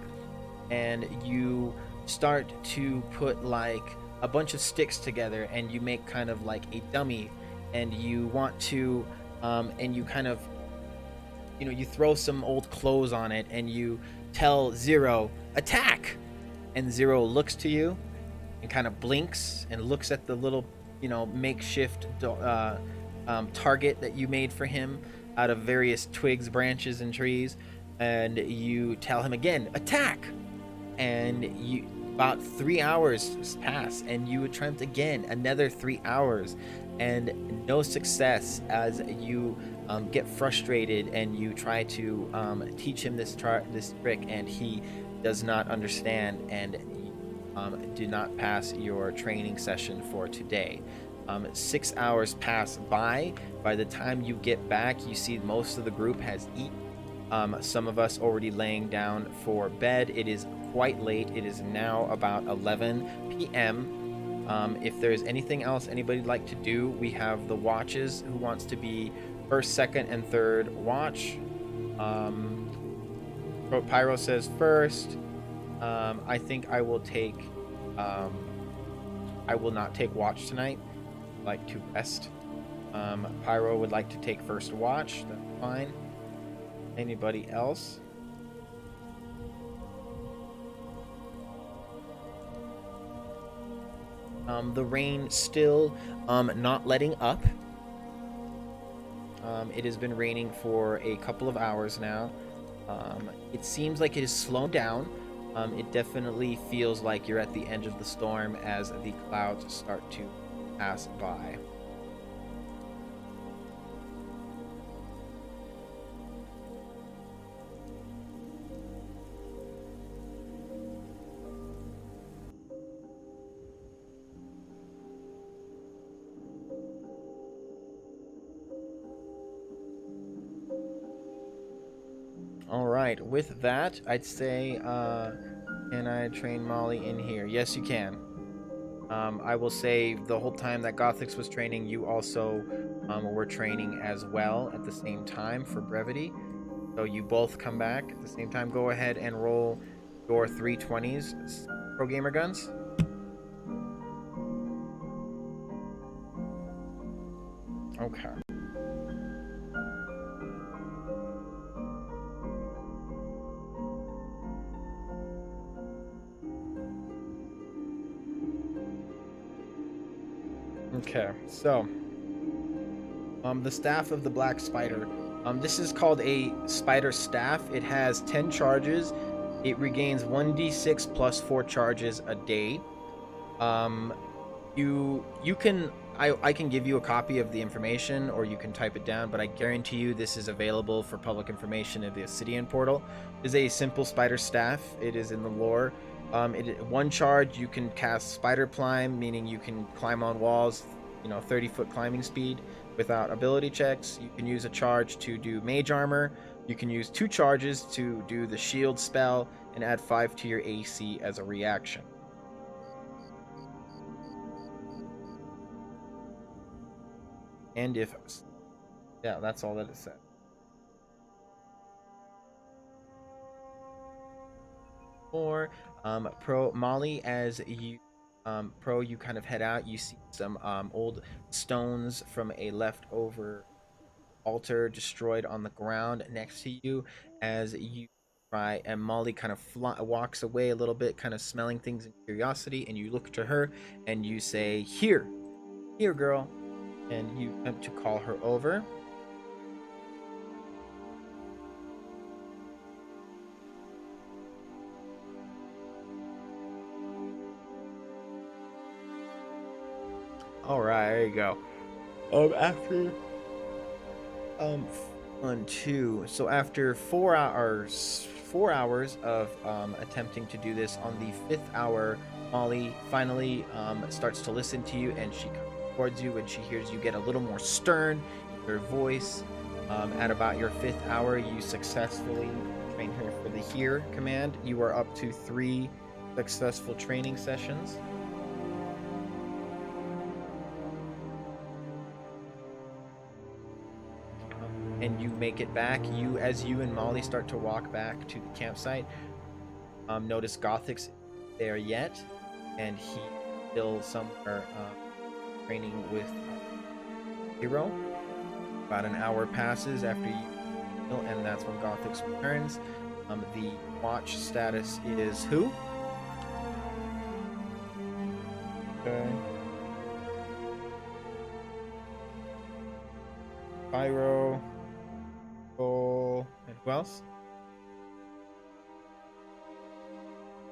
and you start to put like a bunch of sticks together, and you make kind of like a dummy, and you want to, and you kind of, you throw some old clothes on it, and you tell Zero, attack, and Zero looks to you and kind of blinks and looks at the little, makeshift target that you made for him out of various twigs, branches, and trees, and you tell him again, attack, and about 3 hours pass, and you attempt again another 3 hours, and no success, as you get frustrated, and you try to teach him this trick, and he does not understand, and do not pass your training session for today. 6 hours pass by. By the time you get back, you see most of the group has eaten. Some of us already laying down for bed. It is quite late. It is now about 11 p.m. If there's anything else anybody'd like to do, we have the watches. Who wants to be first, second, and third watch? Pyro says first. I think I will take. I will not take watch tonight. I'd like to rest. Pyro would like to take first watch. That's fine. Anybody else? The rain still not letting up. It has been raining for a couple of hours now. It seems like it has slowed down. It definitely feels like you're at the edge of the storm as the clouds start to pass by. All right, with that, I'd say, can I train Molly in here? Yes, you can. I will say the whole time that Gothix was training, you also were training as well at the same time for brevity. So you both come back at the same time. Go ahead and roll your 320s, Pro Gamer Guns. Okay. Okay, so the staff of the black spider. This is called a spider staff. It has 10 charges. It regains 1d6 plus 4 charges a day. You can I can give you a copy of the information, or you can type it down, but I guarantee you this is available for public information at the Obsidian portal. It is a simple spider staff. It is in the lore. One charge, you can cast spider climb, meaning you can climb on walls, 30-foot climbing speed without ability checks. You can use a charge to do mage armor. You can use 2 charges to do the shield spell and add 5 to your AC as a reaction. And yeah, that's all that it said. Or Pro Molly, as you you kind of head out, you see some old stones from a leftover altar destroyed on the ground next to you. As you try, and Molly kind of walks away a little bit, kind of smelling things in curiosity, and you look to her and you say, here girl, and you attempt to call her over. All right, there you go. After 4 hours of attempting to do this, on the 5th hour, Molly finally starts to listen to you, and she comes towards you, and she hears you get a little more stern in your voice. At about your 5th hour, you successfully train her for the Here command. You are up to 3 successful training sessions. And you make it back. As you and Molly start to walk back to the campsite, notice Gothic's there yet, and he's still somewhere training with Hero. About an hour passes after you, and that's when Gothix returns. The watch status is who? Okay. Pyro, Cole, and who else?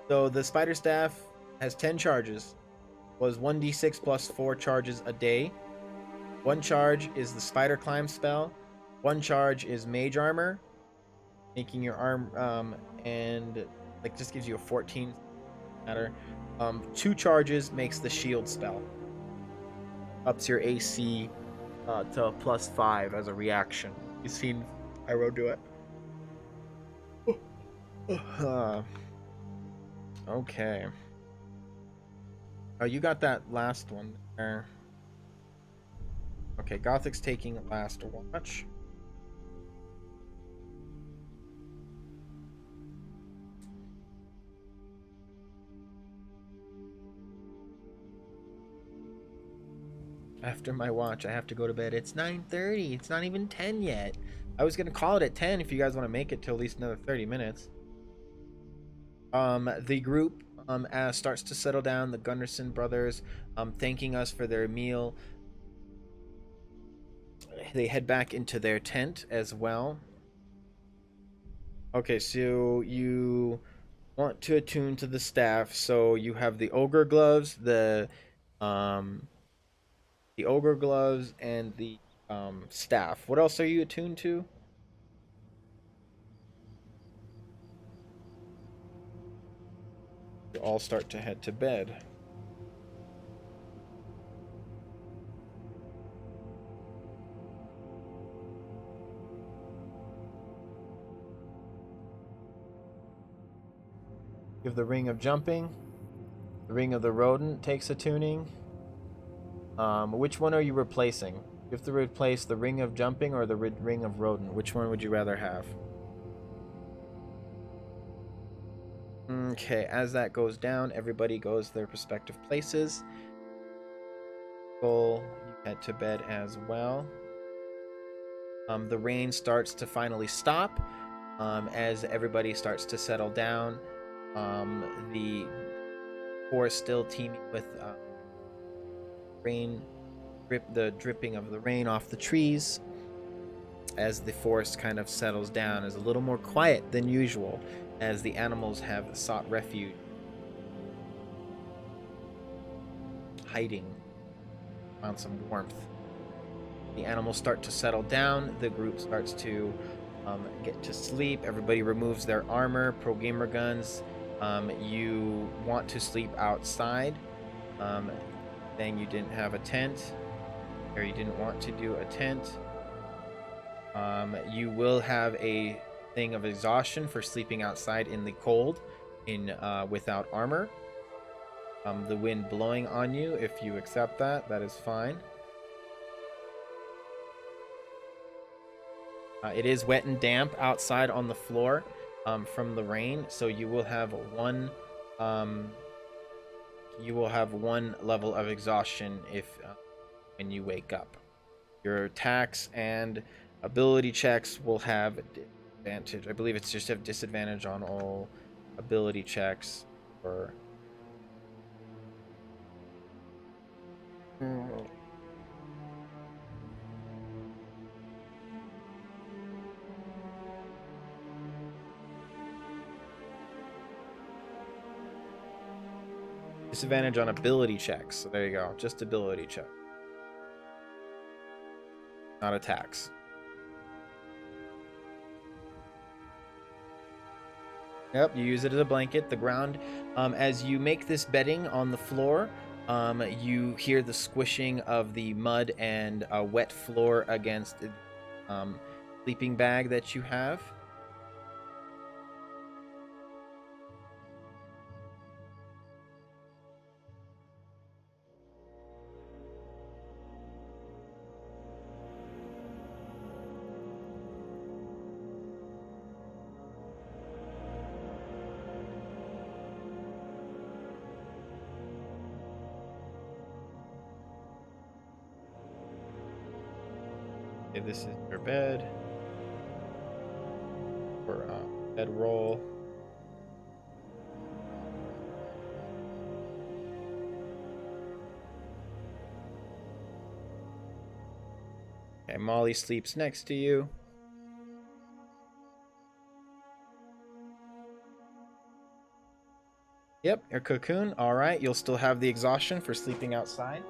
So the spider staff has 10 charges. Was 1d6 plus 4 charges a day. 1 charge is the spider climb spell. 1 charge is mage armor, making your arm and like just gives you a 14 matter. 2 charges makes the shield spell. Ups your AC to +5 as a reaction. You've seen Pyro do it. Okay. Oh, you got that last one there. Okay, Gothic's taking last watch. After my watch, I have to go to bed. It's 9:30. It's not even 10 yet. I was gonna call it at 10 if you guys want to make it till at least another 30 minutes. The group starts to settle down. The Gunderson brothers thanking us for their meal. They head back into their tent as well. Okay, so you want to attune to the staff. So you have the ogre gloves, the ogre gloves, and the staff. What else are you attuned to? You all start to head to bed. You have the ring of jumping. The ring of the rodent takes attuning. Which one are you replacing? You have to replace the ring of jumping or the ring of rodent. Which one would you rather have? Okay, as that goes down, everybody goes their respective places. Goal, you head to bed as well. The rain starts to finally stop as everybody starts to settle down. The forest still teeming with rain, the dripping of the rain off the trees. As the forest kind of settles down, is a little more quiet than usual, as the animals have sought refuge, hiding, found some warmth. The animals start to settle down. The group starts to get to sleep. Everybody removes their armor, pro gamer guns. You want to sleep outside, saying you didn't have a tent, or you didn't want to do a tent. You will have a thing of exhaustion for sleeping outside in the cold, without armor. The wind blowing on you, if you accept that, that is fine. It is wet and damp outside on the floor from the rain, so you will have one level of exhaustion when you wake up. Your attacks and ability checks will have advantage. I believe it's just have disadvantage on all ability checks. Or disadvantage on ability checks. So there you go. Just ability check, not attacks. Yep, you use it as a blanket. The ground, as you make this bedding on the floor, you hear the squishing of the mud and wet floor against the sleeping bag that you have. Okay, this is your bed or bedroll. Okay, Molly sleeps next to you. Yep, your cocoon. All right, you'll still have the exhaustion for sleeping outside.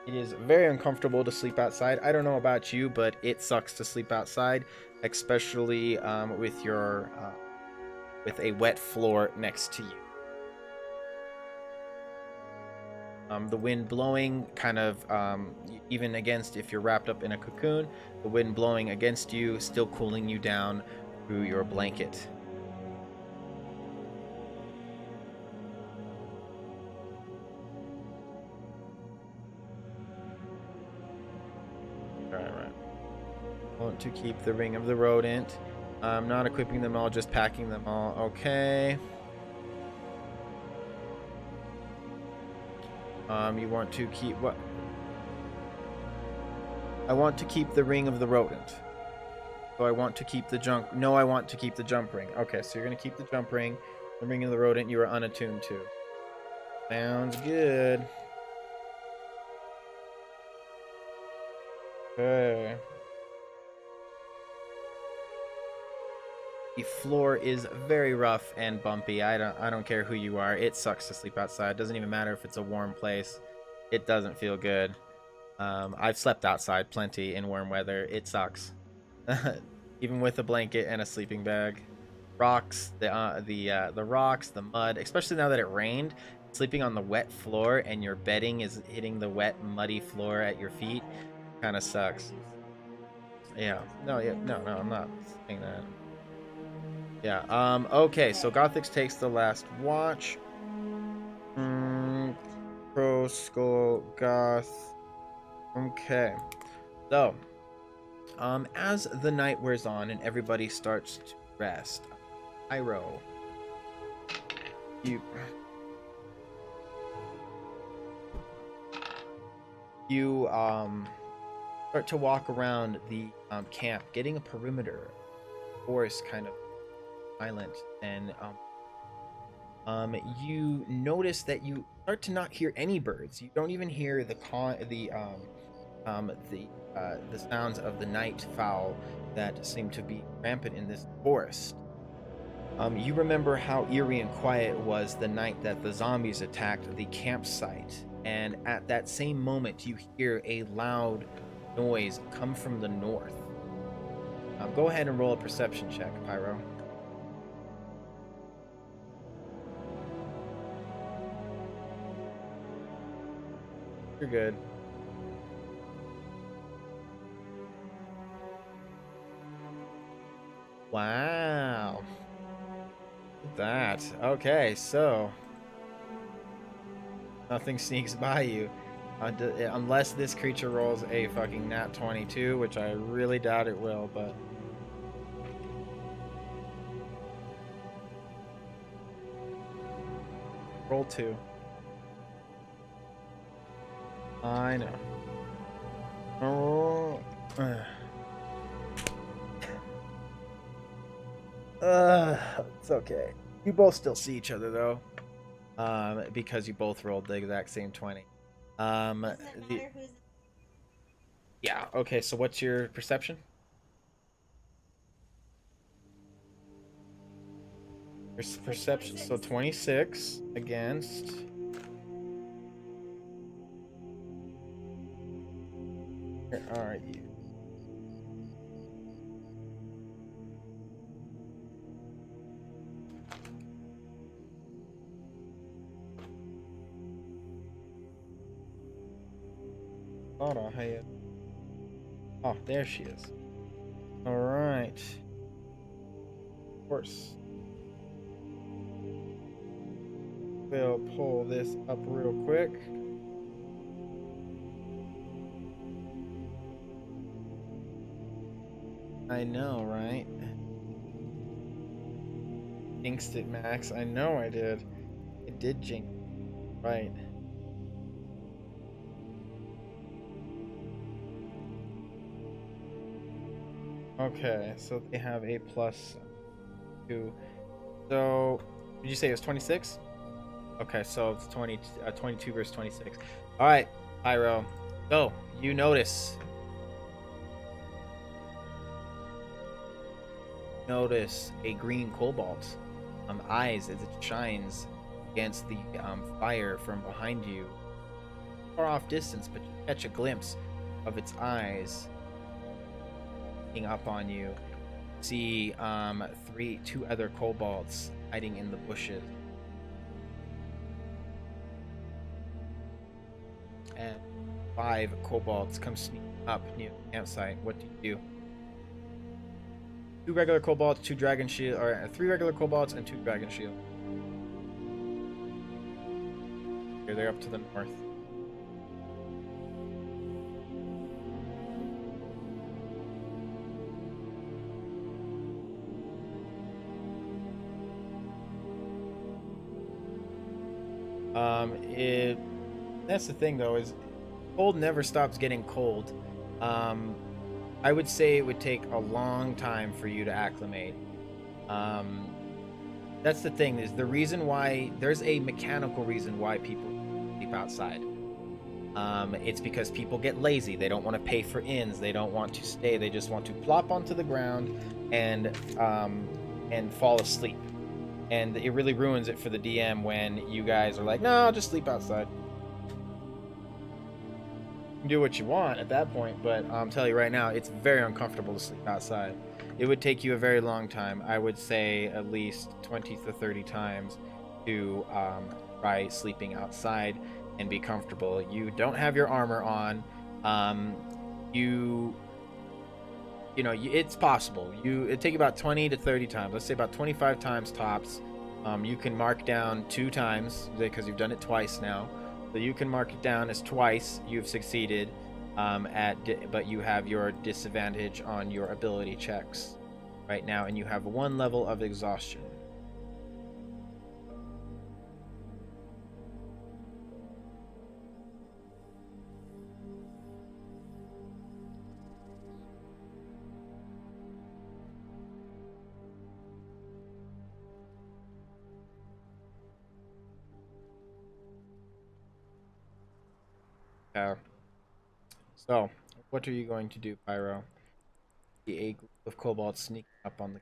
It is very uncomfortable to sleep outside. I don't know about you, but it sucks to sleep outside, especially with your with a wet floor next to you. The wind blowing kind of even against if you're wrapped up in a cocoon, the wind blowing against you, still cooling you down through your blanket. Right. Want to keep the ring of the rodent. I'm not equipping them all, just packing them all. Okay. You want to keep what? I want to keep the ring of the rodent. So I want to keep the jump. No, I want to keep the jump ring. Okay, so you're gonna keep the jump ring. The ring of the rodent you are unattuned to. Sounds good. Okay. The floor is very rough and bumpy. I don't care who you are. It sucks to sleep outside. Doesn't even matter if it's a warm place. It doesn't feel good. I've slept outside plenty in warm weather. It sucks. Even with a blanket and a sleeping bag. Rocks, the rocks, the mud, especially now that it rained, sleeping on the wet floor and your bedding is hitting the wet, muddy floor at your feet kind of sucks. Yeah. No, I'm not saying that. Yeah. Okay, so Gothix takes the last watch. Pro Skull Goth. Okay. So, as the night wears on and everybody starts to rest, Pyro, you start to walk around the camp, getting a perimeter, forest kind of silent, and you notice that you start to not hear any birds. You don't even hear the sounds of the night fowl that seem to be rampant in this forest. You remember how eerie and quiet it was the night that the zombies attacked the campsite, and at that same moment you hear a loud noise come from the north. Go ahead and roll a perception check, Pyro. You're good. Wow. That. Okay, so nothing sneaks by you. Unless this creature rolls a fucking nat 22, which I really doubt it will, but... Roll 2. I know. Oh. It's okay. You both still see each other though, because you both rolled the exact same 20. Yeah. Okay. So what's your perception? Perception. So 26 against. Where are you? Hold on, hey. Oh, there she is. All right. Of course. We'll pull this up real quick. I know, right? Jinxed it, Max. I know I did. I did jinx. Right. Okay, so they have a +2. So, did you say it was 26? Okay, so it's 22 versus 26. All right, Pyro. So, you notice a green cobalt eyes as it shines against the fire from behind you. Far off distance, but you catch a glimpse of its eyes looking up on you. See two other kobolds hiding in the bushes. And 5 kobolds come sneaking up near the campsite. What do you do? 2 regular kobolds, 2 dragon shield, or 3 regular kobolds and 2 dragon shield. Here, they're up to the north. That's the thing though, is cold never stops getting cold. I would say it would take a long time for you to acclimate. That's the thing, is the reason why there's a mechanical reason why people sleep outside. It's because people get lazy. They don't want to pay for inns. They don't want to stay. They just want to plop onto the ground and fall asleep. And it really ruins it for the DM when you guys are like, no, I'll just sleep outside. You can do what you want at that point, but I'm telling you right now, it's very uncomfortable to sleep outside. It would take you a very long time. I would say at least 20 to 30 times to try sleeping outside and be comfortable. You don't have your armor on. It's possible. It'd take about 20 to 30 times. Let's say about 25 times tops. You can mark down 2 times because you've done it twice now. So you can mark it down as twice you've succeeded, but you have your disadvantage on your ability checks right now, and you have 1 level of exhaustion. So, what are you going to do, Pyro? A group of kobolds sneaking up on the...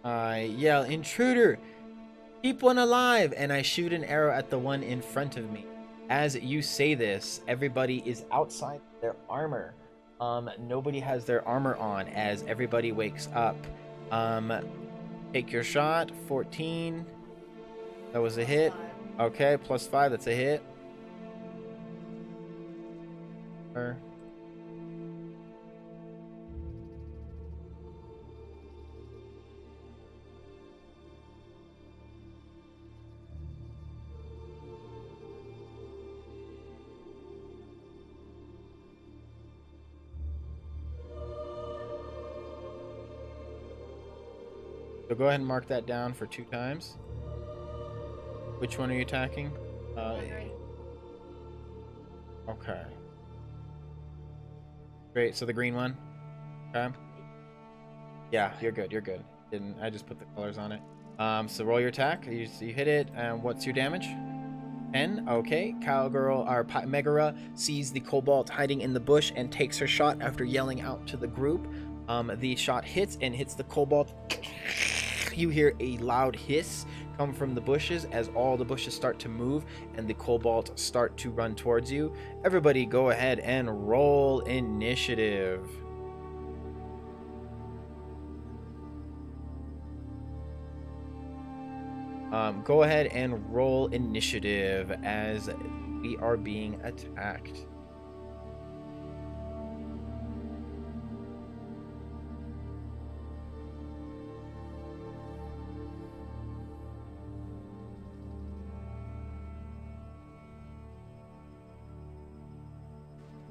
I yell, "Intruder! Keep one alive!" And I shoot an arrow at the one in front of me. As you say this, everybody is outside their armor. Nobody has their armor on as everybody wakes up. Take your shot. 14. That was a hit. Okay, +5. That's a hit. So go ahead and mark that down for 2 times. Which one are you attacking? Okay. Great, so the green one. Okay. Yeah, you're good, you're good. I just put the colors on it. So roll your attack. You hit it, and what's your damage? 10. Okay. Cowgirl, or Megara, sees the kobold hiding in the bush and takes her shot after yelling out to the group. The shot hits the kobold. You hear a loud hiss come from the bushes as all the bushes start to move and the kobolds start to run towards you. Everybody go ahead and roll initiative. Go ahead and roll initiative as we are being attacked.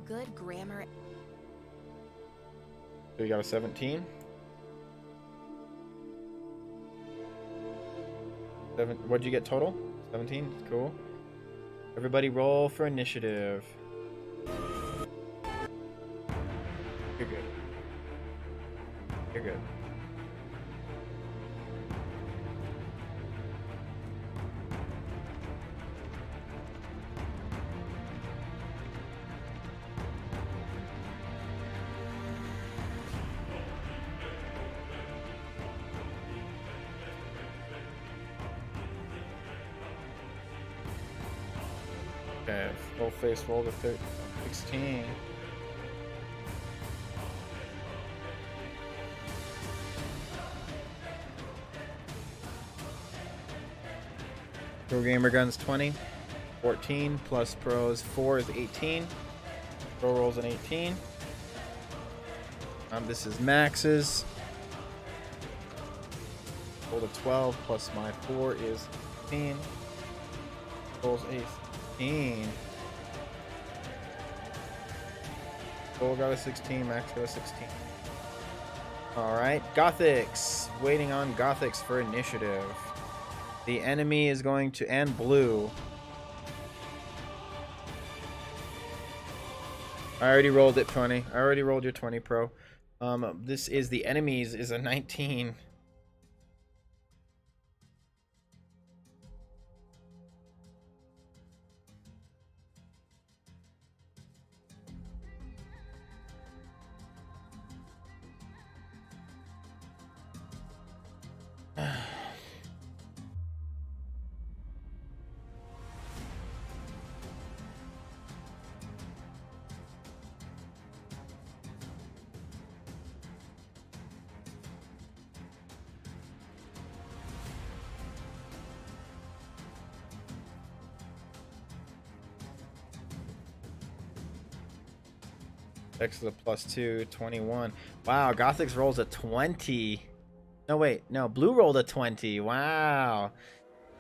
Good grammar. So you got a 17. What'd you get total? 17. Cool. Everybody roll for initiative. You're good. You're good. Okay, full face roll to 16. Pro Gamer Guns 20. 14 plus pros 4 is 18. Pro rolls an 18. This is Max's. Roll to 12 plus my 4 is 15. Rolls 18. Cole got a 16, Max got a 16. Alright, Gothics. Waiting on Gothics for initiative. The enemy is going to, and blue. I already rolled it 20. I already rolled your 20, Pro. This is the enemies is a 19. X is a +2, 21. Wow, Gothics rolls a 20. No, wait. No, blue rolled a 20. Wow.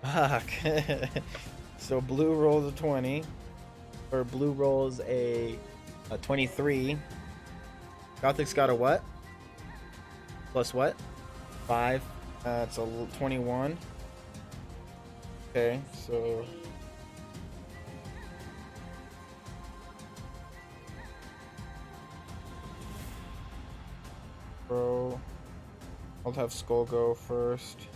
Fuck. So blue rolls a 20. Or blue rolls a 23. Gothics got a what? Plus what? 5. It's a 21. Okay, so... Bro, I'll have Skull go first.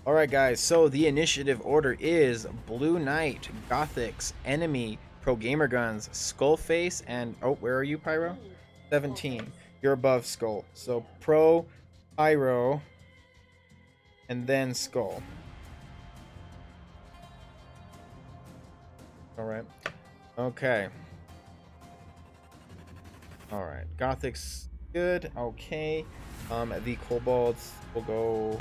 Alright guys, so the initiative order is Blue Knight, Gothics, Enemy, Pro Gamer Guns, Skullface, and oh, where are you, Pyro? 17. You're above Skull. So Pro, Pyro, and then Skull. Alright. Okay. Alright, Gothic's good. Okay. The Kobolds will go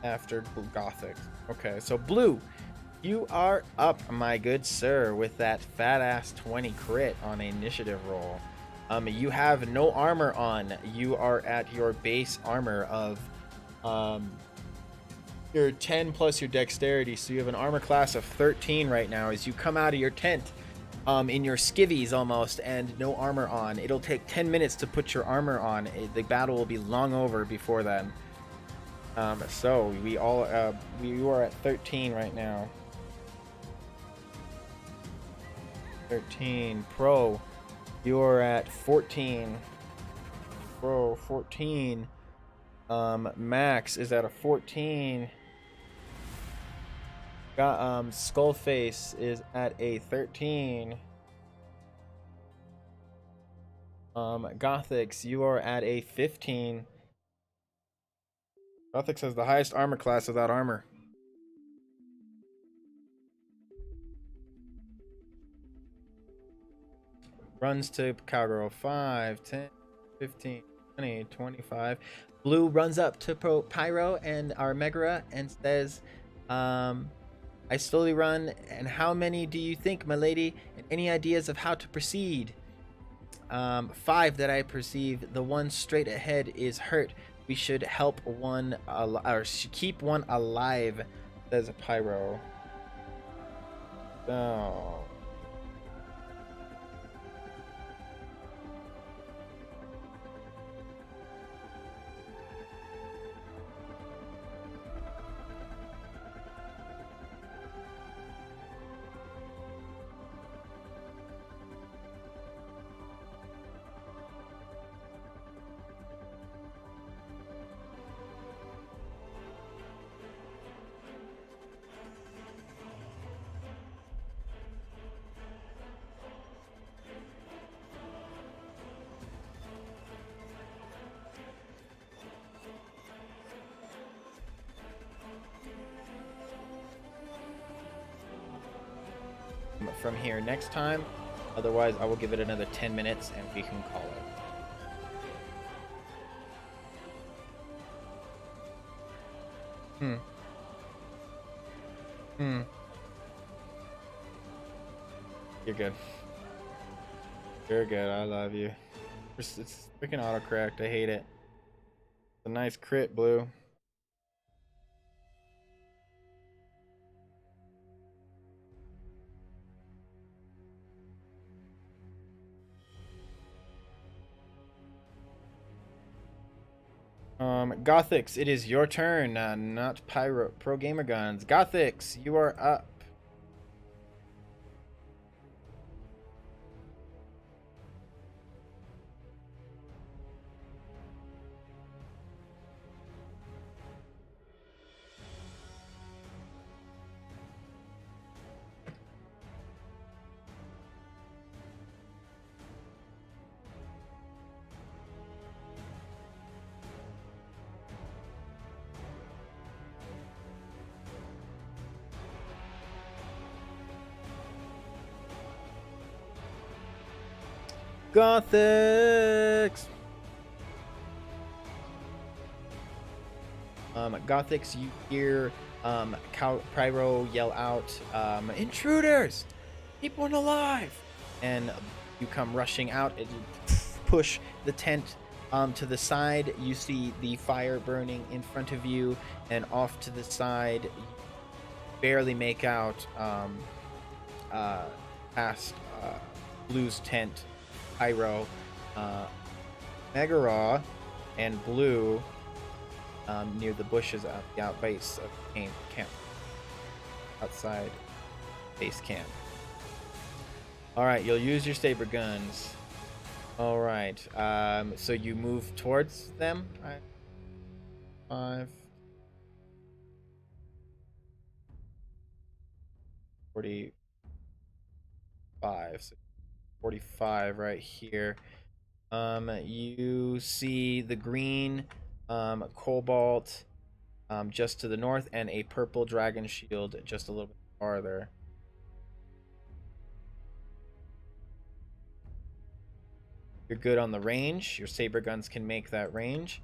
after Gothic. Okay, so Blue, you are up, my good sir, with that fat ass 20 crit on an initiative roll. You have no armor on. You are at your base armor of your 10 plus your dexterity, so you have an armor class of 13 right now as you come out of your tent. In your skivvies almost, and no armor on. It'll take 10 minutes to put your armor on. The battle will be long over before then. So we are at 13 right now. 13. Pro, you are at 14. Pro, 14. Max is at a 14. Got Skullface is at a 13. Gothics, you are at a 15. Gothics has the highest armor class without armor. Runs to Cowgirl 5, 10, 15. 20, 25. Blue runs up to Pyro and our Megara and says, I slowly run, and how many do you think, my lady? And any ideas of how to proceed? 5 that I perceive. The one straight ahead is hurt. We should help one, or keep one alive, says Pyro. So... from here next time. Otherwise, I will give it another 10 minutes and we can call it. You're good. You're good. I love you. It's freaking autocorrect. I hate it. It's a nice crit, Blue. Gothics, it is your turn, not Pro Gamer Guns. Gothics, you are up. Gothics! Gothics, you hear Pyro yell out, intruders! Keep one alive! And you come rushing out and you push the tent to the side. You see the fire burning in front of you, and off to the side, you barely make out past Blue's tent. Pyro, Megara, and Blue near the bushes at the out base of camp. Outside base camp. Alright, you'll use your saber guns. Alright, so you move towards them. 5, 45, so 45 right here. You see the green cobalt just to the north, and a purple dragon shield just a little bit farther. You're good on the range. Your saber guns can make that range.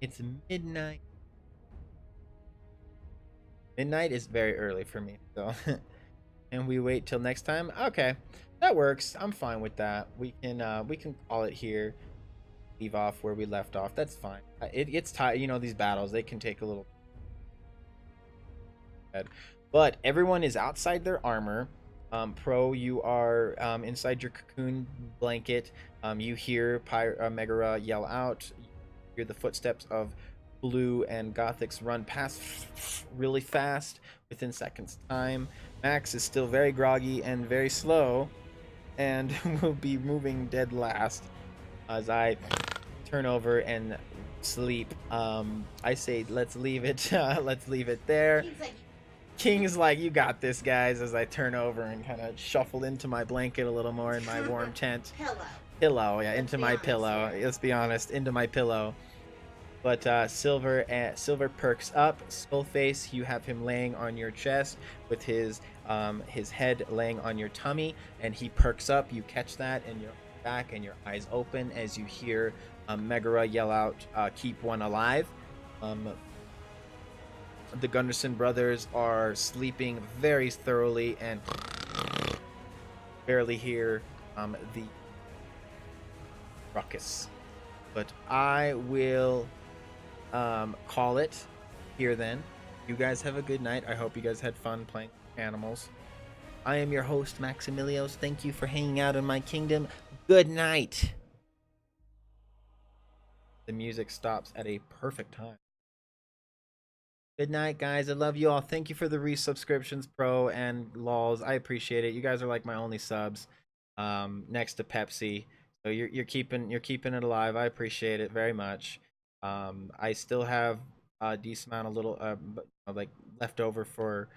It's midnight. Midnight is very early for me, so and we wait till next time. Okay, that works. I'm fine with that. We can call it here. Leave off where we left off. That's fine. It's tight. You know, these battles, they can take a little. But everyone is outside their armor. Pro, you are inside your cocoon blanket. You hear Megara yell out. Hear the footsteps of Blue and Gothics run past really fast within seconds time. Max is still very groggy and very slow, and will be moving dead last as I turn over and sleep. I say let's leave it. Let's leave it there. King's like, you got this, guys, as I turn over and kind of shuffle into my blanket a little more in my warm tent. Pillow, yeah, into my pillow. Let's be honest, into my pillow. But Silver perks up. Skullface, you have him laying on your chest with his head laying on your tummy, and he perks up. You catch that, and you're back, and your eyes open as you hear Megara yell out, "Keep one alive." Um, the Gunderson brothers are sleeping very thoroughly and barely hear the ruckus. But I will call it here then. You guys have a good night. I hope you guys had fun playing animals. I am your host, Maxamillios. Thank you for hanging out in my kingdom. Good night. The music stops at a perfect time. Good night, guys. I love you all. Thank you for the resubscriptions, Pro and Lols. I appreciate it. You guys are like my only subs, next to Pepsi. So you're keeping it alive. I appreciate it very much. I still have a decent amount, a little like left over for